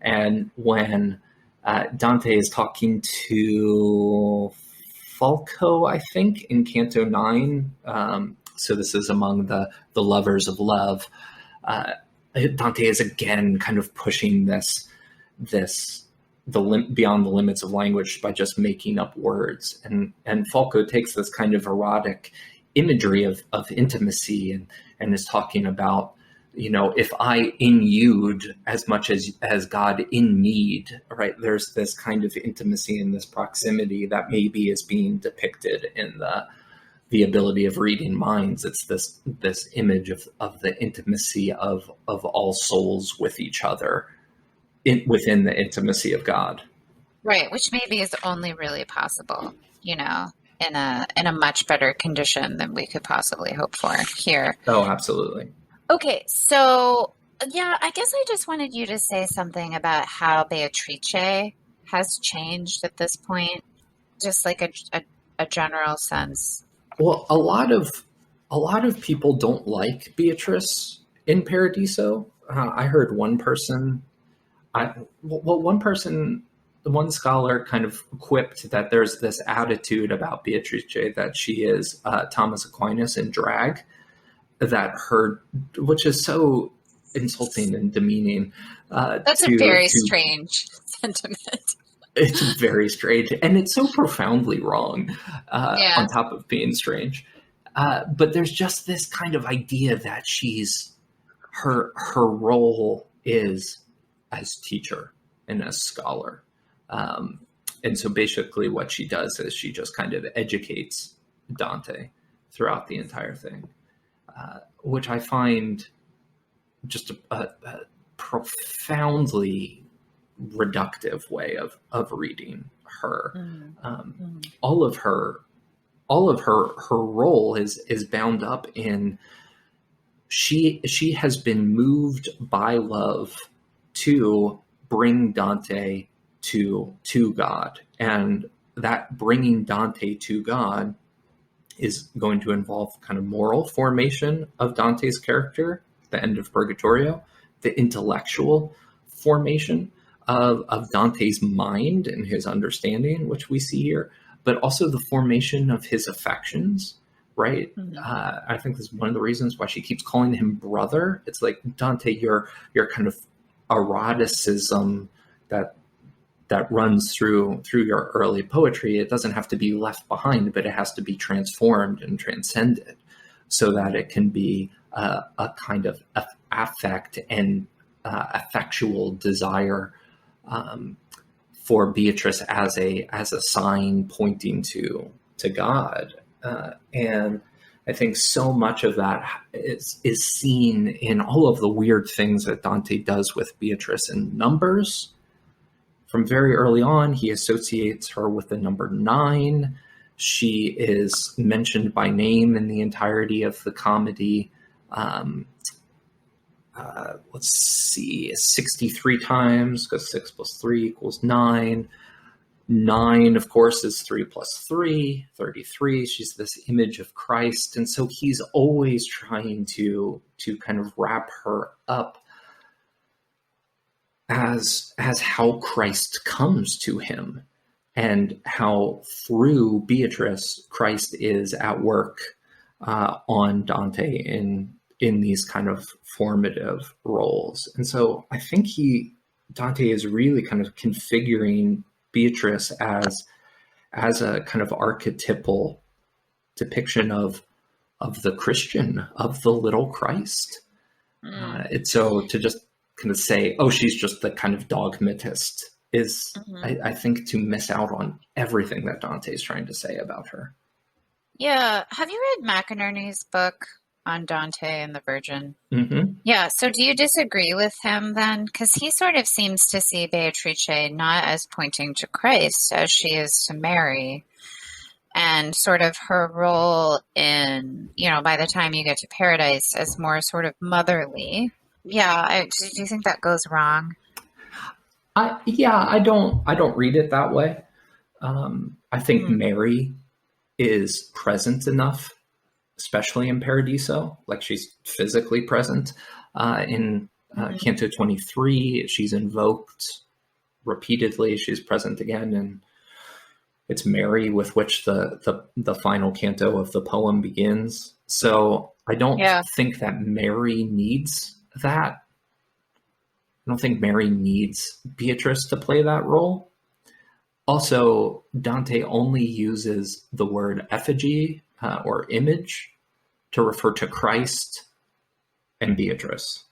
And when Dante is talking to Falco, I think, in Canto 9, so this is among the lovers of love, Dante is again kind of pushing beyond the limits of language by just making up words, and Falco takes this kind of erotic imagery of intimacy and is talking about, if I innued as much as God in need, right? There's this kind of intimacy and this proximity that maybe is being depicted in the ability of reading minds. It's this image of the intimacy of all souls with each other within the intimacy of God. Right, which maybe is only really possible, in a much better condition than we could possibly hope for here. Oh, absolutely. Okay, so Yeah, I guess I just wanted you to say something about how Beatrice has changed at this point, just like a general sense. Well, a lot of people don't like Beatrice in Paradiso. I heard one person, one person, one scholar kind of quipped that there's this attitude about Beatrice that she is Thomas Aquinas in drag, that her, which is so insulting and demeaning That's a very to strange sentiment. it's very strange, and it's so profoundly wrong, Yeah. on top of being strange. But there's just this kind of idea that her role is as teacher and as scholar. And so basically what she does is she just kind of educates Dante throughout the entire thing, which I find just a profoundly reductive way of reading her. All of her role is bound up in she has been moved by love to bring Dante to God, and that bringing Dante to God is going to involve kind of moral formation of Dante's character, the end of Purgatorio, the intellectual formation of Dante's mind and his understanding, which we see here, but also the formation of his affections, right? I think this is one of the reasons why she keeps calling him brother. It's like, Dante, your kind of eroticism that runs through your early poetry, it doesn't have to be left behind, but it has to be transformed and transcended so that it can be a kind of affect and effectual desire for Beatrice as a sign pointing to God. And I think so much of that is seen in all of the weird things that Dante does with Beatrice in numbers. From very early on, he associates her with the number 9. She is mentioned by name in the entirety of the comedy. Let's see, 63 times, because 6 plus 3 equals 9. 9, of course, is 3 plus 3, 33. She's this image of Christ. And so he's always trying to kind of wrap her up as how Christ comes to him, and how through Beatrice, Christ is at work on Dante in these kind of formative roles. And so I think Dante is really kind of configuring Beatrice as a kind of archetypal depiction of the Christian, of the little Christ. It's so to just kind of say, oh, she's just the kind of dogmatist is, I think, to miss out on everything that Dante's trying to say about her. Yeah. Have you read McInerney's book on Dante and the Virgin? Mm-hmm. Yeah. So do you disagree with him then? Because he sort of seems to see Beatrice not as pointing to Christ as she is to Mary, and sort of her role in, by the time you get to Paradise, as more sort of motherly. Yeah. Do you think that goes wrong? I don't read it that way. I think Mary is present enough, especially in Paradiso, like she's physically present. In Canto 23, she's invoked repeatedly. She's present again, and it's Mary with which the final canto of the poem begins. So I don't think that Mary needs that. I don't think Mary needs Beatrice to play that role. Also, Dante only uses the word effigy or image to refer to Christ and Beatrice.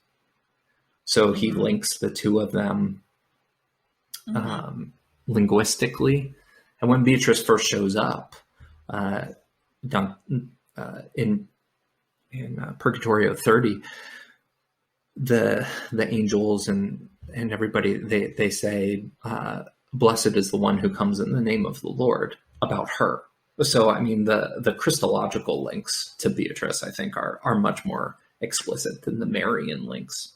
So he links the two of them linguistically. And when Beatrice first shows up in Purgatorio 30, the angels and everybody, they say, blessed is the one who comes in the name of the Lord, about her. So, I mean, the Christological links to Beatrice, I think, are much more explicit than the Marian links.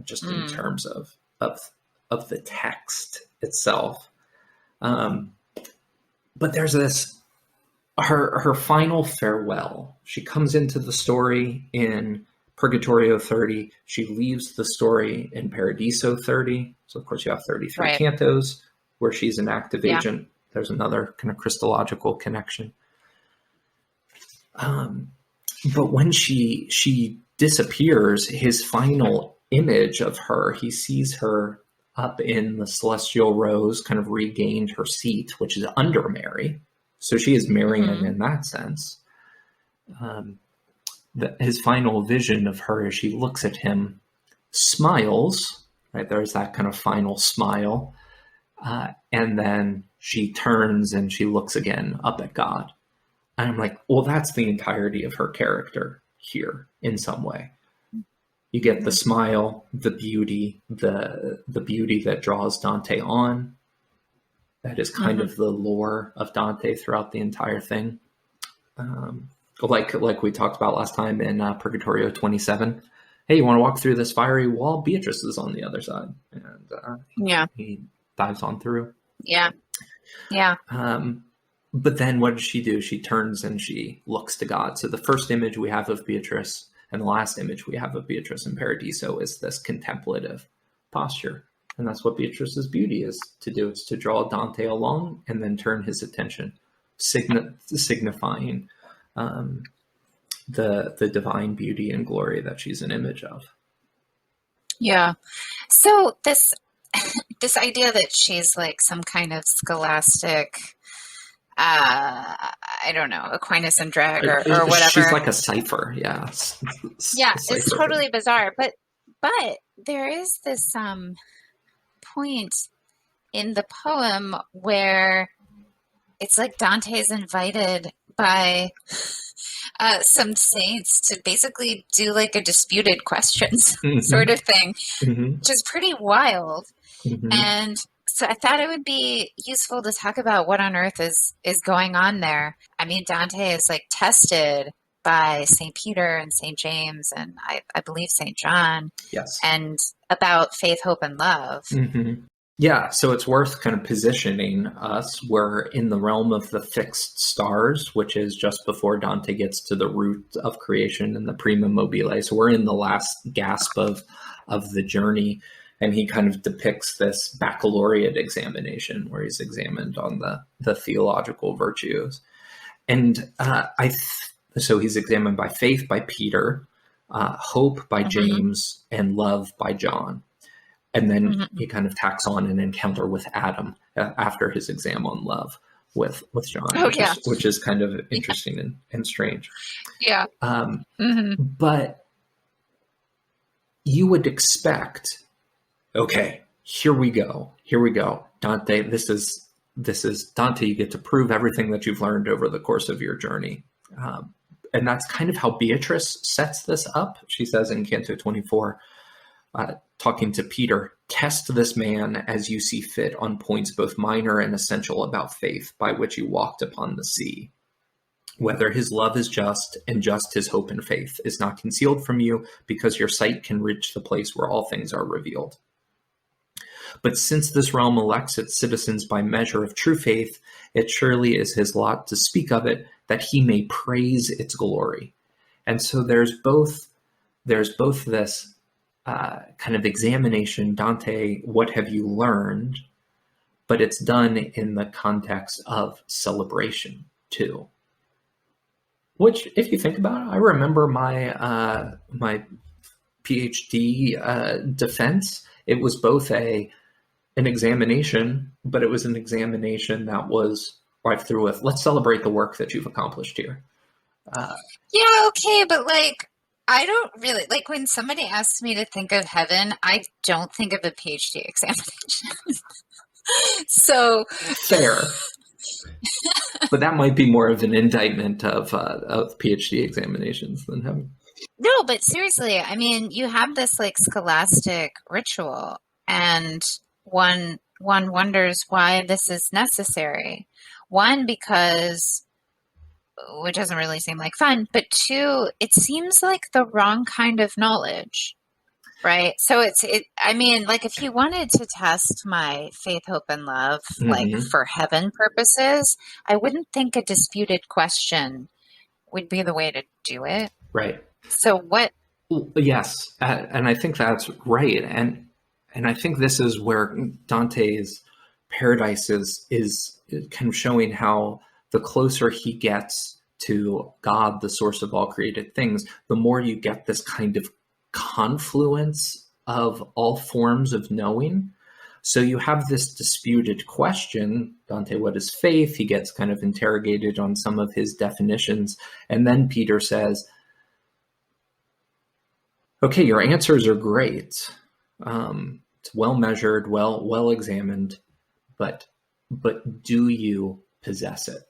just in terms of the text itself. But there's this, her final farewell. She comes into the story in Purgatorio 30. She leaves the story in Paradiso 30. So of course you have 33 cantos where she's an active agent. There's another kind of Christological connection. But when she disappears, his final image of her, he sees her up in the celestial rose, kind of regained her seat, which is under Mary. So she is Marian in that sense. His final vision of her as she looks at him, smiles, right? There's that kind of final smile. And then she turns and she looks again up at God. And I'm like, well, that's the entirety of her character here in some way. You get the smile, the beauty, the beauty that draws Dante on. That is kind of the lore of Dante throughout the entire thing. Like we talked about last time in Purgatorio 27. Hey, you want to walk through this fiery wall? Beatrice is on the other side. And he dives on through. Yeah. But then what does she do? She turns and she looks to God. So the first image we have of Beatrice and the last image we have of Beatrice in Paradiso is this contemplative posture. And that's what Beatrice's beauty is to do. It's to draw Dante along and then turn his attention, signifying the divine beauty and glory that she's an image of. Yeah. So this idea that she's like some kind of scholastic, I don't know, Aquinas and drag or whatever. She's like a cipher. Yeah. It's totally bizarre. But there is this point in the poem where it's like Dante's invited by some saints to basically do like a disputed questions sort of thing, which is pretty wild. And so I thought it would be useful to talk about what on earth is going on there. I mean, Dante is like tested by St. Peter and St. James and I believe St. John. Yes. And about faith, hope, and love. Yeah, so it's worth kind of positioning us. We're in the realm of the fixed stars, which is just before Dante gets to the root of creation and the prima mobile. So we're in the last gasp of the journey. And he kind of depicts this baccalaureate examination where he's examined on the theological virtues. And so he's examined by faith by Peter, hope by James, and love by John. And then he kind of tacks on an encounter with Adam after his exam on love with John, which is kind of interesting and strange. Yeah. But you would expect, okay, here we go. Dante, this is Dante. You get to prove everything that you've learned over the course of your journey. And that's kind of how Beatrice sets this up. She says in Canto 24, talking to Peter, test this man as you see fit on points both minor and essential about faith by which you walked upon the sea. Whether his love is just and just his hope and faith is not concealed from you because your sight can reach the place where all things are revealed. But since this realm elects its citizens by measure of true faith, it surely is his lot to speak of it that he may praise its glory. And so there's both this kind of examination, Dante, what have you learned? But it's done in the context of celebration too. Which, if you think about it, I remember my my PhD defense. It was both an examination, but it was an examination that was right through with, let's celebrate the work that you've accomplished here. Okay, but like, I don't really, like when somebody asks me to think of heaven, I don't think of a PhD examination. So fair. But that might be more of an indictment of PhD examinations than heaven. No, but seriously, I mean, you have this like scholastic ritual, and one wonders why this is necessary. One, because which doesn't really seem like fun, but two, it seems like the wrong kind of knowledge. Right. So I mean, like if you wanted to test my faith, hope, and love, like Mm-hmm. for heaven purposes, I wouldn't think a disputed question would be the way to do it. Right. So what? Yes, and I think that's right, and I think this is where Dante's Paradise is kind of showing how the closer he gets to God, the source of all created things, the more you get this kind of confluence of all forms of knowing. So you have this disputed question, Dante, what is faith? He gets kind of interrogated on some of his definitions, and then Peter says, okay, your answers are great. It's well measured, well examined, but do you possess it?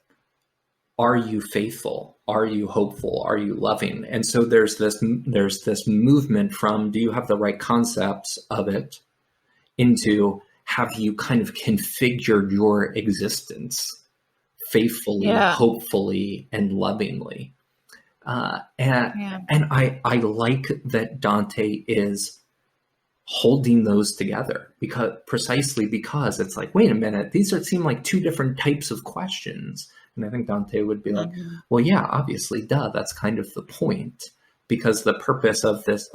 Are you faithful? Are you hopeful? Are you loving? And so there's this movement from, do you have the right concepts of it, into, have you kind of configured your existence faithfully, Yeah. hopefully, and lovingly? And I like that Dante is holding those together, precisely because it's like, wait a minute, these seem like two different types of questions. And I think Dante would be like, well, yeah, obviously, duh, that's kind of the point, because the purpose of this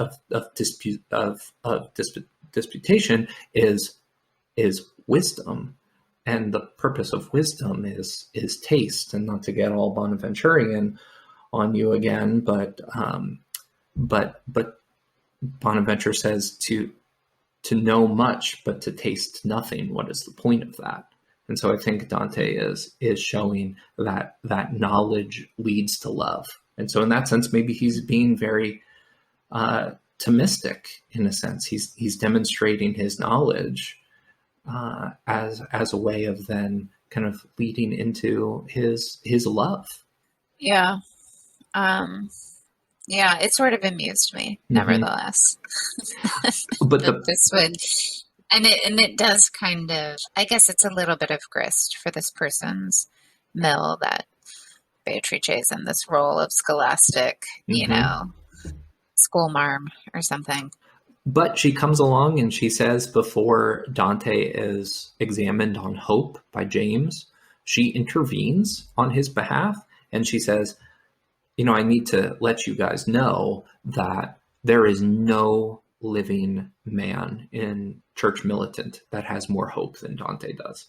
disputation is wisdom, and the purpose of wisdom is taste. And not to get all Bonaventurian on you again, but Bonaventure says to know much, but to taste nothing. What is the point of that? And so I think Dante is showing that knowledge leads to love. And so in that sense, maybe he's being very Thomistic in a sense. He's demonstrating his knowledge as a way of then kind of leading into his love. Yeah. Yeah, it sort of amused me, nevertheless. But this would, and it does kind of, I guess it's a little bit of grist for this person's mill that Beatrice is in this role of scholastic, schoolmarm or something. But she comes along and she says, before Dante is examined on hope by James, she intervenes on his behalf, and she says, I need to let you guys know that there is no living man in Church Militant that has more hope than Dante does.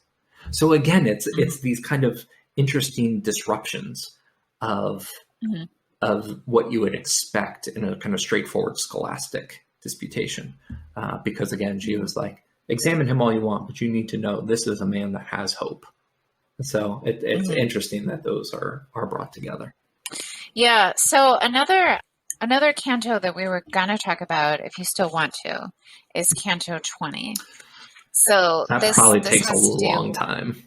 So again, it's these kind of interesting disruptions of what you would expect in a kind of straightforward scholastic disputation. Because again, she was like, examine him all you want, but you need to know this is a man that has hope. So it's interesting that those are brought together. Yeah. So another canto that we were going to talk about, if you still want to, is Canto 20. So that probably takes a long time.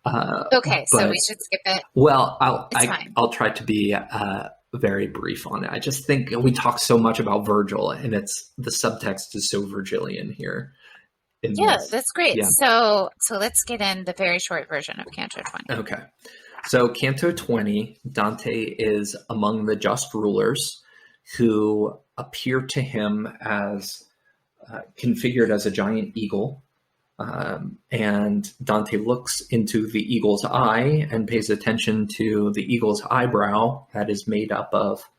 Okay, so we should skip it. Well, I'll try to be very brief on it. I just think we talk so much about Virgil, and the subtext is so Virgilian here. That's great. Yeah. So let's get in the very short version of Canto 20. Okay. So Canto 20, Dante is among the just rulers who appear to him as configured as a giant eagle. And Dante looks into the eagle's eye and pays attention to the eagle's eyebrow that is made up of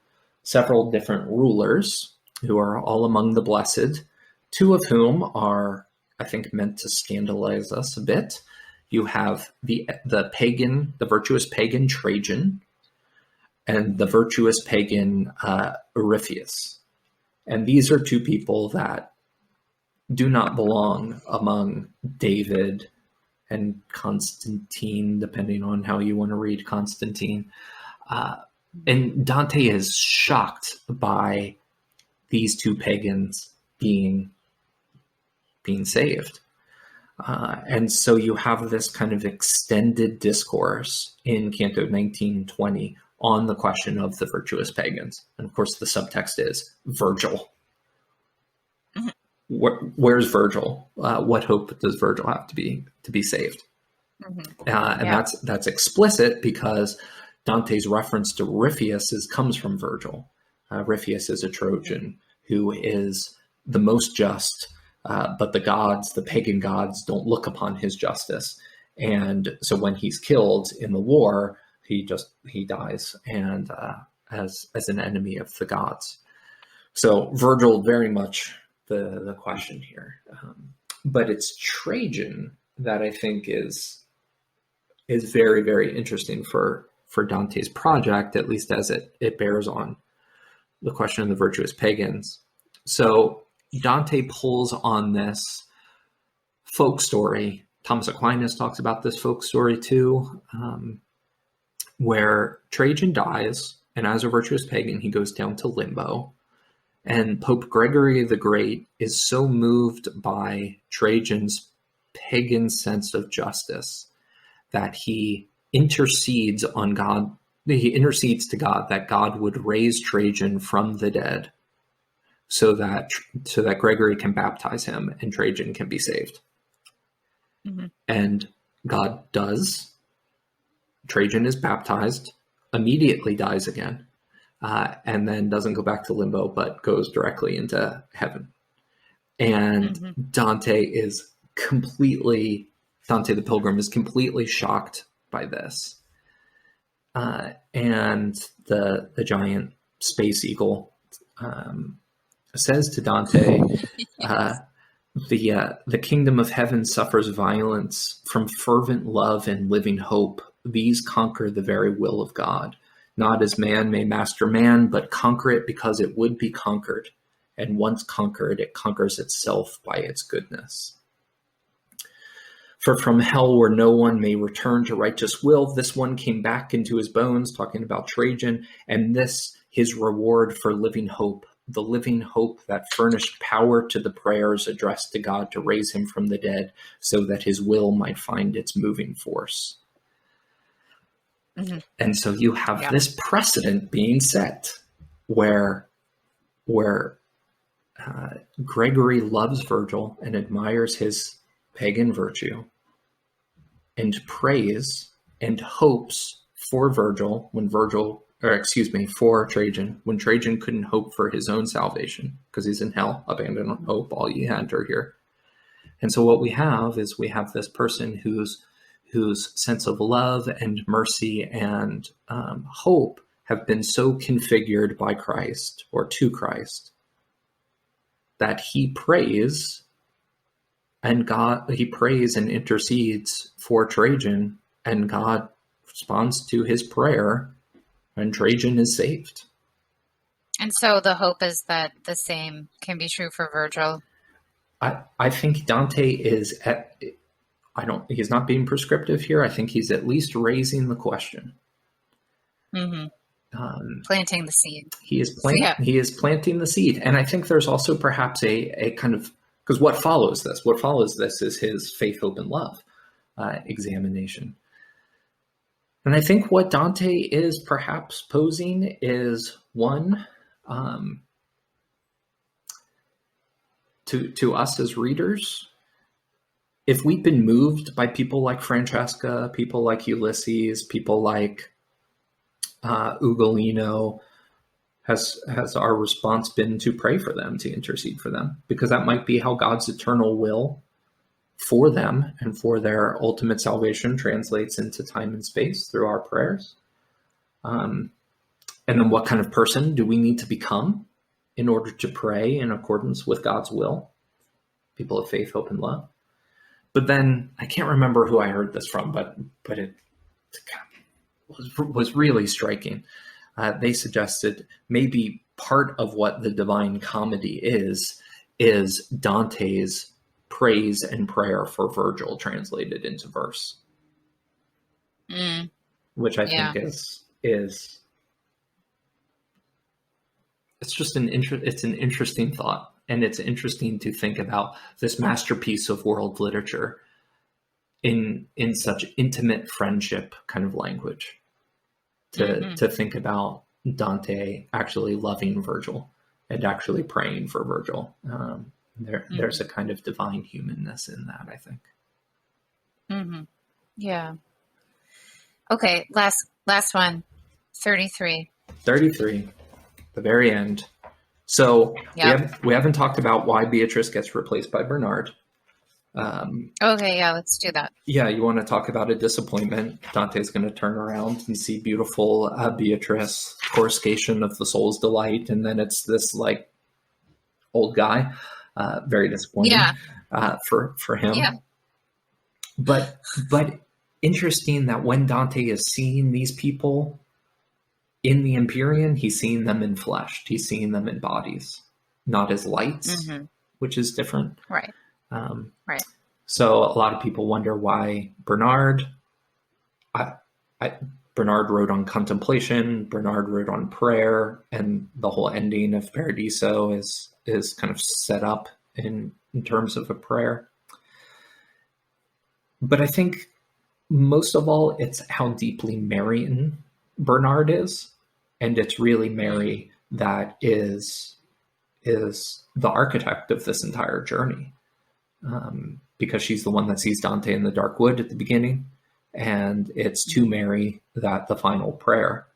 several different rulers who are all among the blessed, two of whom are, I think, meant to scandalize us a bit. You have the virtuous pagan Trajan, and the virtuous pagan Rothaus. And these are two people that do not belong among David and Constantine, depending on how you want to read Constantine. And Dante is shocked by these two pagans being saved. And so you have this kind of extended discourse in Canto 19:20 on the question of the virtuous pagans. And of course, the subtext is Virgil. Where's Virgil? What hope does Virgil have to be saved? And that's explicit because Dante's reference to Rothaus comes from Virgil. Rothaus is a Trojan who is the most just, but the pagan gods, don't look upon his justice. And so when he's killed in the war, he dies, and as an enemy of the gods. So Virgil, very much the question here, but it's Trajan that I think is very, very interesting for Dante's project, at least as it bears on the question of the virtuous pagans. So Dante pulls on this folk story. Thomas Aquinas talks about this folk story too, where Trajan dies, and as a virtuous pagan, he goes down to limbo. And Pope Gregory the Great is so moved by Trajan's pagan sense of justice that he intercedes on God. He intercedes to God that God would raise Trajan from the dead, so that Gregory can baptize him and Trajan can be saved. Mm-hmm. And God does. Trajan is baptized, immediately dies again, and then doesn't go back to limbo, but goes directly into heaven. And mm-hmm. Dante the Pilgrim is completely shocked by this. And the giant space eagle says to Dante, the kingdom of heaven suffers violence from fervent love and living hope. These conquer the very will of God. Not as man may master man, but conquer it because it would be conquered. And once conquered, it conquers itself by its goodness. For from hell where no one may return to righteous will, this one came back into his bones, talking about Trajan, and this his reward for living hope, the living hope that furnished power to the prayers addressed to God to raise him from the dead, so that his will might find its moving force. Mm-hmm. And so you have this precedent being set where Gregory loves Virgil and admires his pagan virtue and prays and hopes for Virgil for Trajan, when Trajan couldn't hope for his own salvation because he's in hell, abandon hope, all ye enter here. And so what we have this person whose sense of love and mercy and hope have been so configured by Christ or to Christ that he prays and intercedes for Trajan, and God responds to his prayer, and Trajan is saved. And so the hope is that the same can be true for Virgil. I think Dante is he's not being prescriptive here. I think he's at least raising the question. Mm-hmm. Planting the seed. He is planting the seed. And I think there's also perhaps a kind of, because what follows this is his faith, hope, and love examination. And I think what Dante is perhaps posing is one, to us as readers, if we've been moved by people like Francesca, people like Ulysses, people like Ugolino, has our response been to pray for them, to intercede for them? Because that might be how God's eternal will for them and for their ultimate salvation translates into time and space through our prayers. And then what kind of person do we need to become in order to pray in accordance with God's will? People of faith, hope, and love. But then I can't remember who I heard this from, but it was really striking. They suggested maybe part of what the Divine Comedy is Dante's praise and prayer for Virgil translated into verse, which I think is it's just an interesting thought. And it's interesting to think about this masterpiece of world literature in such intimate friendship kind of language, to think about Dante actually loving Virgil and actually praying for Virgil. There's a kind of divine humanness in that, I think. Mm-hmm. Yeah. Okay. Last one. 33. The very end. So Yep. we haven't talked about why Beatrice gets replaced by Bernard. Okay, yeah, let's do that. Yeah, you want to talk about a disappointment. Dante's going to turn around and see beautiful Beatrice, coruscation of the soul's delight, and then it's this like old guy. Very disappointing Yeah. for him. Yeah. But interesting that when Dante is seeing these people in the Empyrean, he's seeing them in flesh. He's seeing them in bodies, not as lights, which is different. Right. Right. So a lot of people wonder why Bernard. Bernard wrote on contemplation. Bernard wrote on prayer, and the whole ending of Paradiso is kind of set up in terms of a prayer. But I think most of all, it's how deeply Marian Bernard is, and it's really Mary that is the architect of this entire journey. Because she's the one that sees Dante in the dark wood at the beginning, and it's to Mary that the final prayer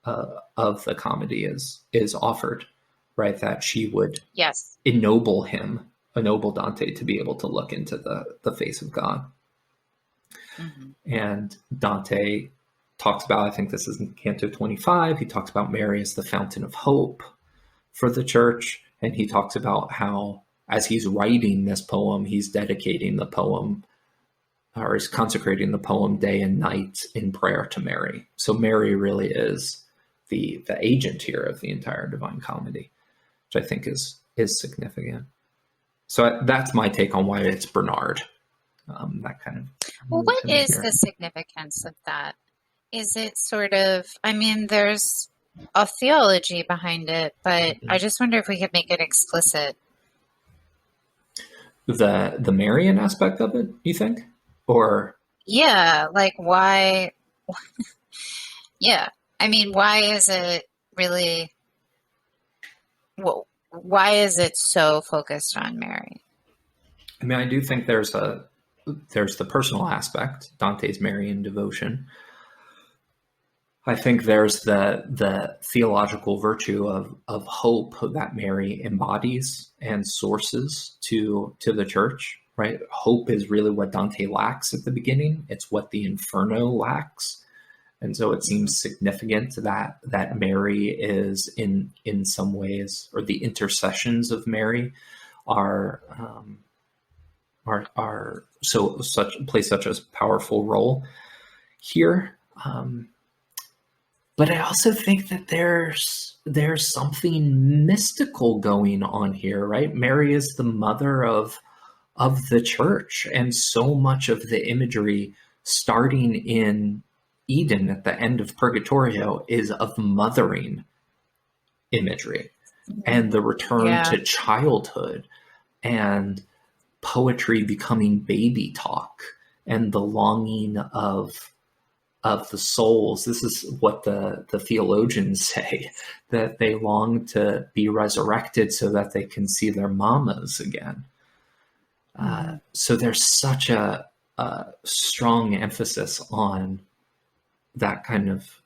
of the comedy is offered, right? That she would ennoble Dante to be able to look into the face of God. And Dante talks about, I think this is in Canto 25, he talks about Mary as the fountain of hope for the church, and he talks about how as he's writing this poem, he's dedicating the poem, or is consecrating the poem day and night in prayer to Mary. So Mary really is the agent here of the entire Divine Comedy, which I think is significant. So that's my take on why it's Bernard. That kind of. Well, what is the significance of that? Is it sort of? I mean, there's a theology behind it, but I just wonder if we could make it explicit. The Marian aspect of it, you think? Or yeah, like why? Yeah, I mean, why is it really? Well, why is it so focused on Mary? I mean, I do think there's the personal aspect, Dante's Marian devotion. I think there's the theological virtue of hope that Mary embodies and sources to the church, right? Hope is really what Dante lacks at the beginning. It's what the Inferno lacks. And so it seems significant that Mary is in some ways, or the intercessions of Mary are play such a powerful role here. But I also think that there's something mystical going on here, right? Mary is the mother of the church, and so much of the imagery starting in Eden at the end of Purgatorio is of mothering imagery, and the return to childhood, and poetry becoming baby talk, and the longing of the souls. This is what the theologians say, that they long to be resurrected so that they can see their mamas again. So there's such a strong emphasis on that kind of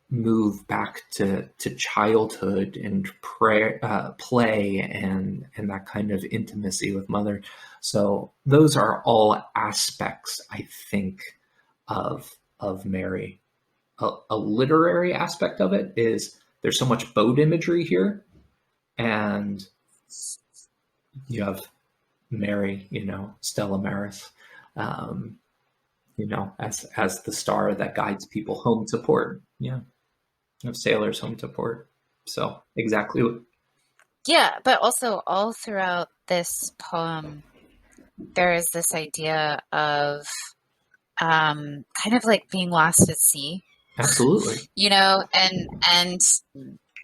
move back to childhood and play and that kind of intimacy with mother. So those are all aspects, I think, of Mary. A literary aspect of it is there's so much boat imagery here, and you have Mary, Stella Maris, as the star that guides people home to port. Yeah, you have sailors home to port. So exactly. Yeah, but also all throughout this poem, there is this idea of kind of like being lost at sea. Absolutely. And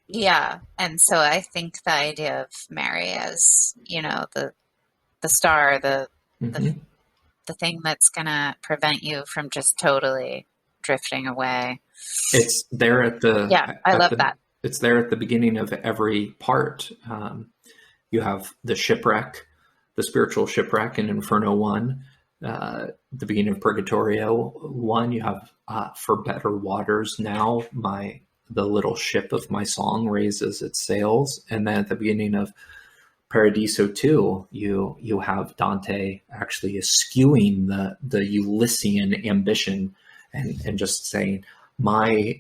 yeah. And so I think the idea of Mary as, the star, the thing that's going to prevent you from just totally drifting away. It's there at the, I love that. It's there at the beginning of every part. You have the shipwreck, the spiritual shipwreck in Inferno 1. The beginning of Purgatorio 1, you have for better waters now, the little ship of my song raises its sails. And then at the beginning of Paradiso 2, you have Dante actually eschewing the Ulyssian ambition and just saying, my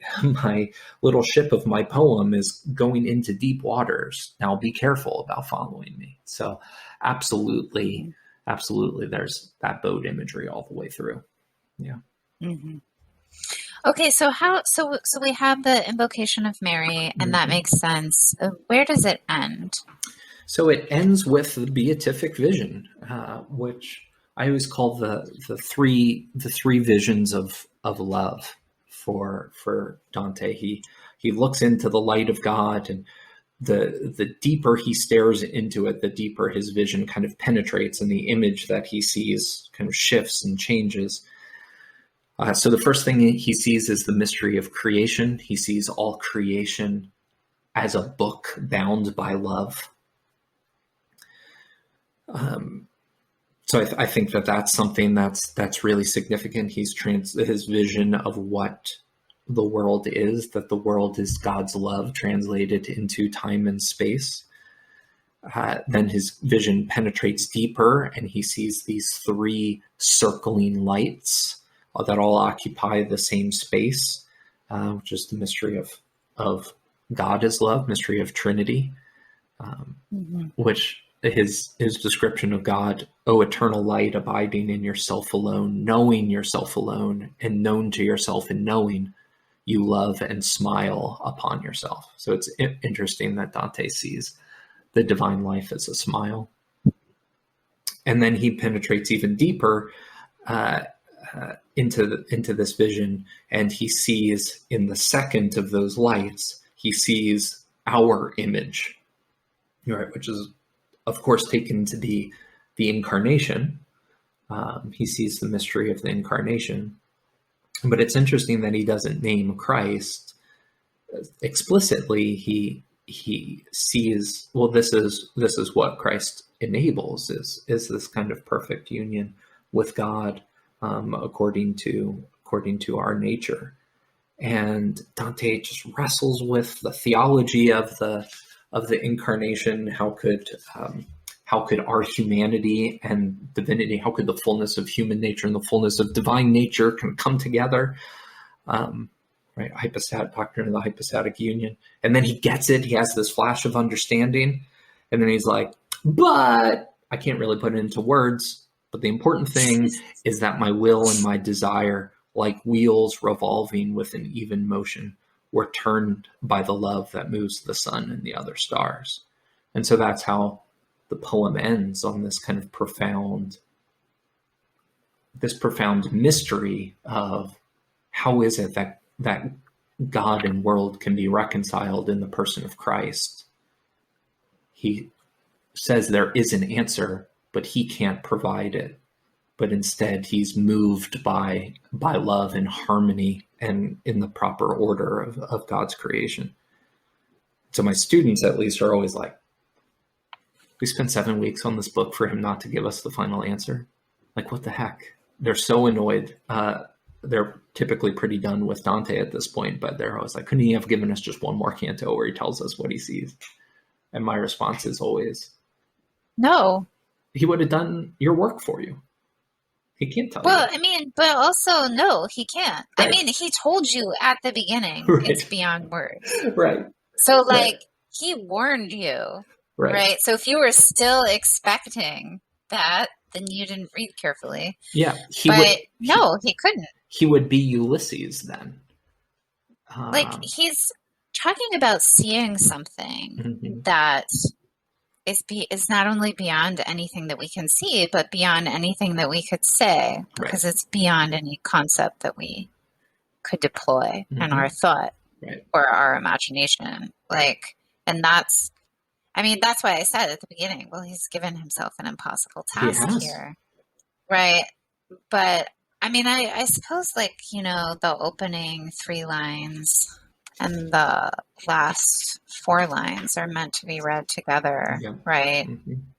little ship of my poem is going into deep waters. Now be careful about following me. So absolutely, there's that boat imagery all the way through. Yeah. Mm-hmm. Okay, so we have the invocation of Mary, and that makes sense. Where does it end? So it ends with the beatific vision, which I always call the three visions of love for Dante. He looks into the light of God, and the deeper he stares into it, the deeper his vision kind of penetrates, and the image that he sees kind of shifts and changes. So the first thing he sees is the mystery of creation. He sees all creation as a book bound by love. So I think that's something that's really significant. His vision of what the world is, that the world is God's love translated into time and space. Then his vision penetrates deeper, and he sees these three circling lights that all occupy the same space, which is the mystery of God is love, mystery of Trinity, which his description of God, O eternal light, abiding in yourself alone, knowing yourself alone, and known to yourself in knowing, you love and smile upon yourself. So it's interesting that Dante sees the divine life as a smile. And then he penetrates even deeper into this vision, and he sees in the second of those lights, he sees our image, right, which is, of course, taken to be the incarnation. He sees the mystery of the incarnation. But it's interesting that he doesn't name Christ explicitly. He sees, well, this is what Christ enables, is this kind of perfect union with God, according to our nature. And Dante just wrestles with the theology of the incarnation. How could our humanity and divinity, how could the fullness of human nature and the fullness of divine nature can come together? Right, doctrine of the hypostatic union. And then he gets it. He has this flash of understanding, and then he's like, "But I can't really put it into words. But the important thing is that my will and my desire, like wheels revolving with an even motion, were turned by the love that moves the sun and the other stars." And so that's how the poem ends, on this kind of profound mystery of how is it that God and world can be reconciled in the person of Christ. He says there is an answer, but he can't provide it. But instead, he's moved by love and harmony and in the proper order of God's creation. So my students, at least, are always like, we spent 7 weeks on this book for him not to give us the final answer. Like, what the heck? They're so annoyed. They're typically pretty done with Dante at this point, but they're always like, couldn't he have given us just one more canto where he tells us what he sees? And my response is always, no. He would have done your work for you. He can't tell you. Well, I mean, but also, no, he can't. Right. I mean, he told you at the beginning, right. It's beyond words. Right. So, like, he warned you. Right. So if you were still expecting that, then you didn't read carefully. Yeah. He couldn't. He would be Ulysses then. Like, he's talking about seeing something that is not only beyond anything that we can see, but beyond anything that we could say, because it's beyond any concept that we could deploy in our thought or our imagination. Like, and that's why I said at the beginning, well, he's given himself an impossible task here. Right. But I mean, I suppose, like, the opening 3 lines and the last 4 lines are meant to be read together, right?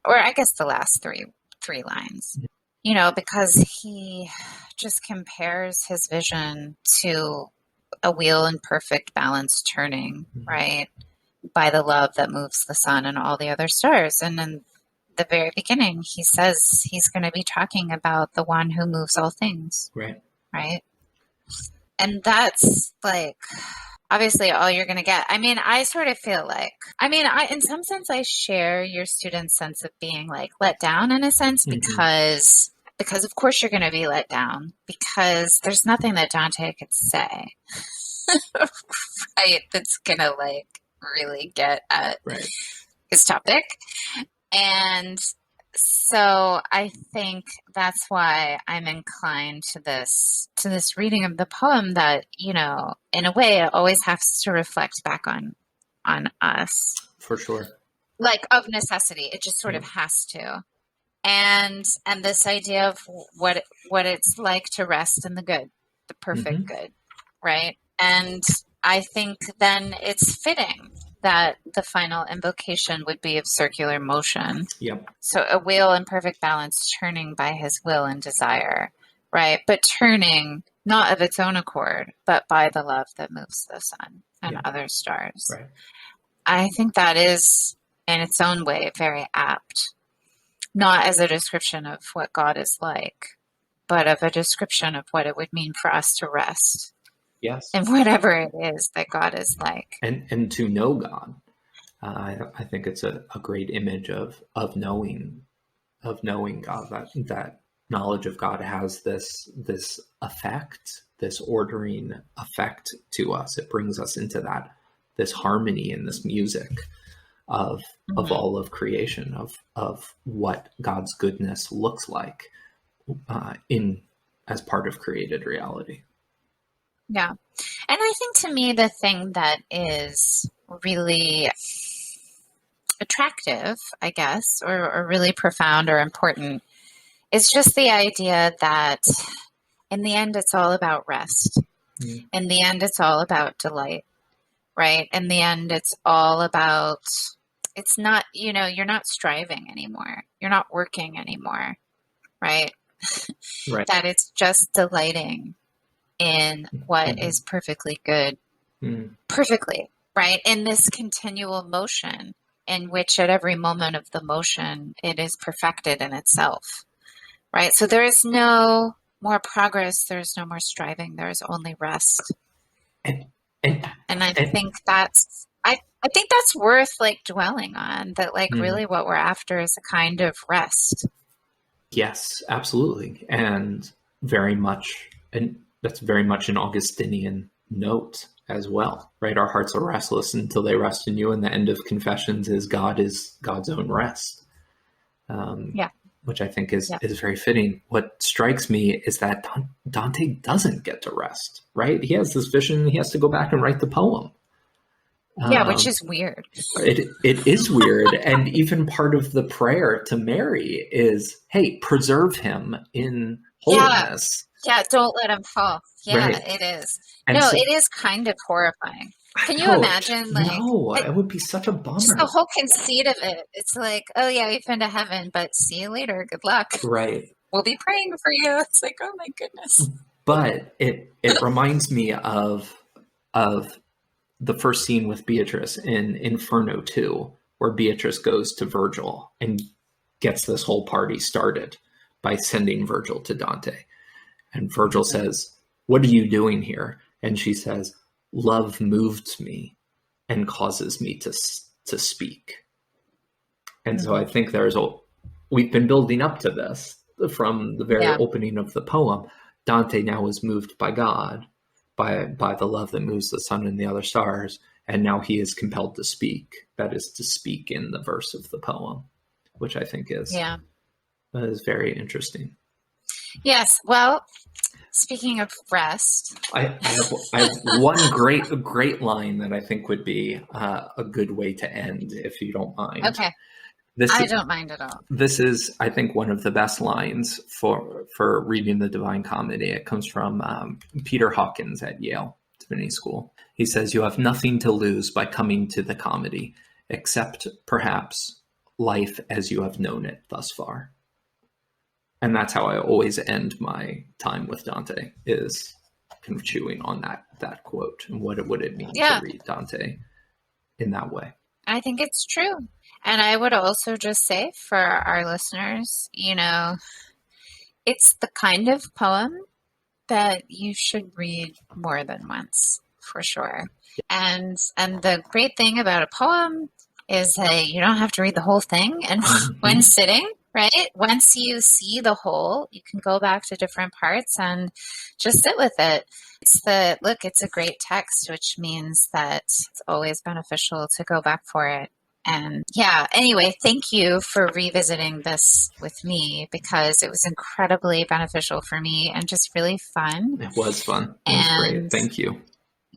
Or I guess the last three lines, because he just compares his vision to a wheel in perfect balance turning, right? By the love that moves the sun and all the other stars. And in the very beginning, he says he's going to be talking about the one who moves all things. Right. Right. And that's like, obviously all you're going to get. I mean, I sort of feel like, in some sense, I share your students' sense of being like let down in a sense, because of course you're going to be let down, because there's nothing that Dante could say, right, that's going to like really get at his topic. And so I think that's why I'm inclined to this reading of the poem that, in a way it always has to reflect back on us. For sure. Like of necessity. It just sort of has to. And this idea of what it's like to rest in the good, the perfect good, right? And I think then it's fitting that the final invocation would be of circular motion. Yep. So a wheel in perfect balance turning by his will and desire, right? But turning not of its own accord, but by the love that moves the sun and other stars. Right. I think that is, in its own way, very apt. Not as a description of what God is like, but of a description of what it would mean for us to rest. Yes. And whatever it is that God is like. And to know God. I think it's a great image of knowing God, that knowledge of God has this effect, this ordering effect to us. It brings us into this harmony and this music of all of creation, of what God's goodness looks like as part of created reality. Yeah. And I think to me, the thing that is really attractive, I guess, or really profound or important is just the idea that in the end, it's all about rest. In the end, it's all about delight, right? In the end, it's all about, it's not, you're not striving anymore. You're not working anymore, right? Right. That it's just delighting in what is perfectly good, perfectly, right? In this continual motion in which at every moment of the motion, it is perfected in itself, right? So there is no more progress. There is no more striving. There is only rest. And I think that's, I think that's worth like dwelling on, that like really what we're after is a kind of rest. Yes, absolutely. And very much, and that's very much an Augustinian note as well, right? Our hearts are restless until they rest in you. And the end of Confessions is God's own rest. Which I think is very fitting. What strikes me is that Dante doesn't get to rest, right? He has this vision. He has to go back and write the poem. Which is weird. It is weird. And even part of the prayer to Mary is, hey, preserve him in holiness. Yeah, don't let him fall. Yeah, right. It is. And it is kind of horrifying. Can you imagine? It would be such a bummer. Just the whole conceit of it. It's like, oh yeah, we've been to heaven, but see you later. Good luck. Right. We'll be praying for you. It's like, oh my goodness. But it reminds me of the first scene with Beatrice in Inferno 2, where Beatrice goes to Virgil and gets this whole party started by sending Virgil to Dante. And Virgil says, "What are you doing here?" And she says, "Love moved me and causes me to speak." And so I think we've been building up to this from the very opening of the poem. Dante now is moved by God, by the love that moves the sun and the other stars. And now he is compelled to speak. That is to speak in the verse of the poem, which I think is very interesting. Yes. Well, speaking of rest, I have one great line that I think would be a good way to end, if you don't mind. Okay. I don't mind at all. This is, I think, one of the best lines for reading the Divine Comedy. It comes from Peter Hawkins at Yale Divinity School. He says, "You have nothing to lose by coming to the comedy, except perhaps life as you have known it thus far." And that's how I always end my time with Dante, is kind of chewing on that quote and what would it mean Yeah. to read Dante in that way. I think it's true. And I would also just say for our listeners, it's the kind of poem that you should read more than once, for sure. And the great thing about a poem is that you don't have to read the whole thing in one sitting, right? Once you see the whole, you can go back to different parts and just sit with it. It's a great text, which means that it's always beneficial to go back for it. And yeah, anyway, thank you for revisiting this with me because it was incredibly beneficial for me and just really fun. It was fun. It was great. Thank you.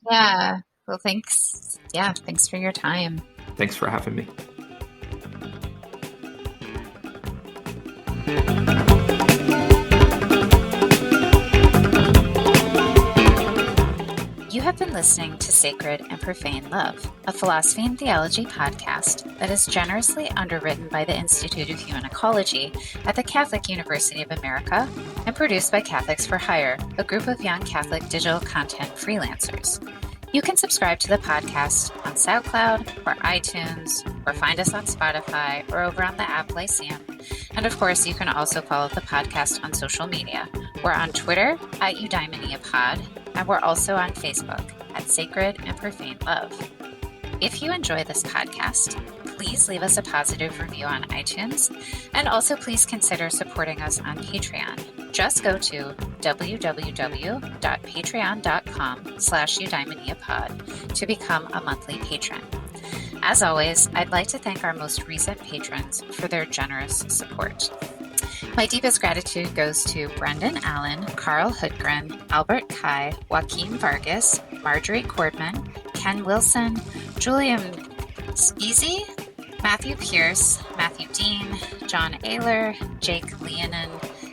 Yeah. Well, thanks. Yeah. Thanks for your time. Thanks for having me. You have been listening to Sacred and Profane Love, a philosophy and theology podcast that is generously underwritten by the Institute of Human Ecology at the Catholic University of America and produced by Catholics for Hire, a group of young Catholic digital content freelancers. You can subscribe to the podcast on SoundCloud or iTunes, or find us on Spotify or over on the app Lyceum. And of course, you can also follow the podcast on social media. We're on Twitter at EudaimoniaPod, and we're also on Facebook at Sacred and Profane Love. If you enjoy this podcast, please leave us a positive review on iTunes, and also please consider supporting us on Patreon. Just go to www.patreon.com/eudaimoniapod to become a monthly patron. As always, I'd like to thank our most recent patrons for their generous support. My deepest gratitude goes to Brendan Allen, Carl Hoodgren, Albert Kai, Joaquin Vargas, Marjorie Cordman, Ken Wilson, Julian Speezy, Matthew Pierce, Matthew Dean, John Ayler, Jake Leonin,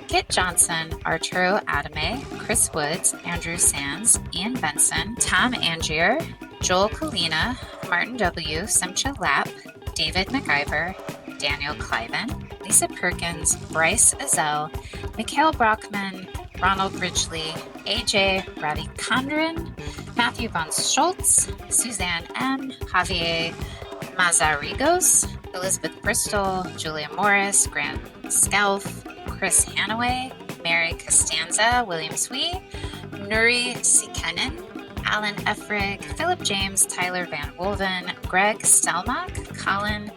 Kit Johnson, Arturo Adame, Chris Woods, Andrew Sands, Ian Benson, Tom Angier, Joel Kalina, Martin W., Simcha Lapp, David McIver, Daniel Cliven, Lisa Perkins, Bryce Azell, Mikhail Brockman, Ronald Ridgely, AJ Ravikandran, Matthew von Schultz, Suzanne M., Javier Mazarigos, Elizabeth Bristol, Julia Morris, Grant Scalf, Chris Hanaway, Mary Costanza, William Swee, Nuri Sikenen, Alan Efrig, Philip James, Tyler Van Wolven, Greg Stelmach, Colin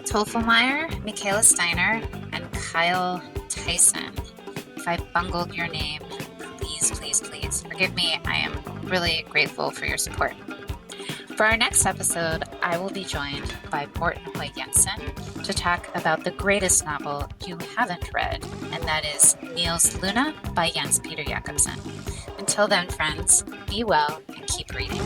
Tolfelmeyer, Michaela Steiner, and Kyle Tyson. If I bungled your name, please forgive me. I am really grateful for your support. For our next episode, I will be joined by Morten Høj Jensen to talk about the greatest novel you haven't read, and that is Niels Luna by Jens Peter Jakobsen. Until then, friends, be well and keep reading.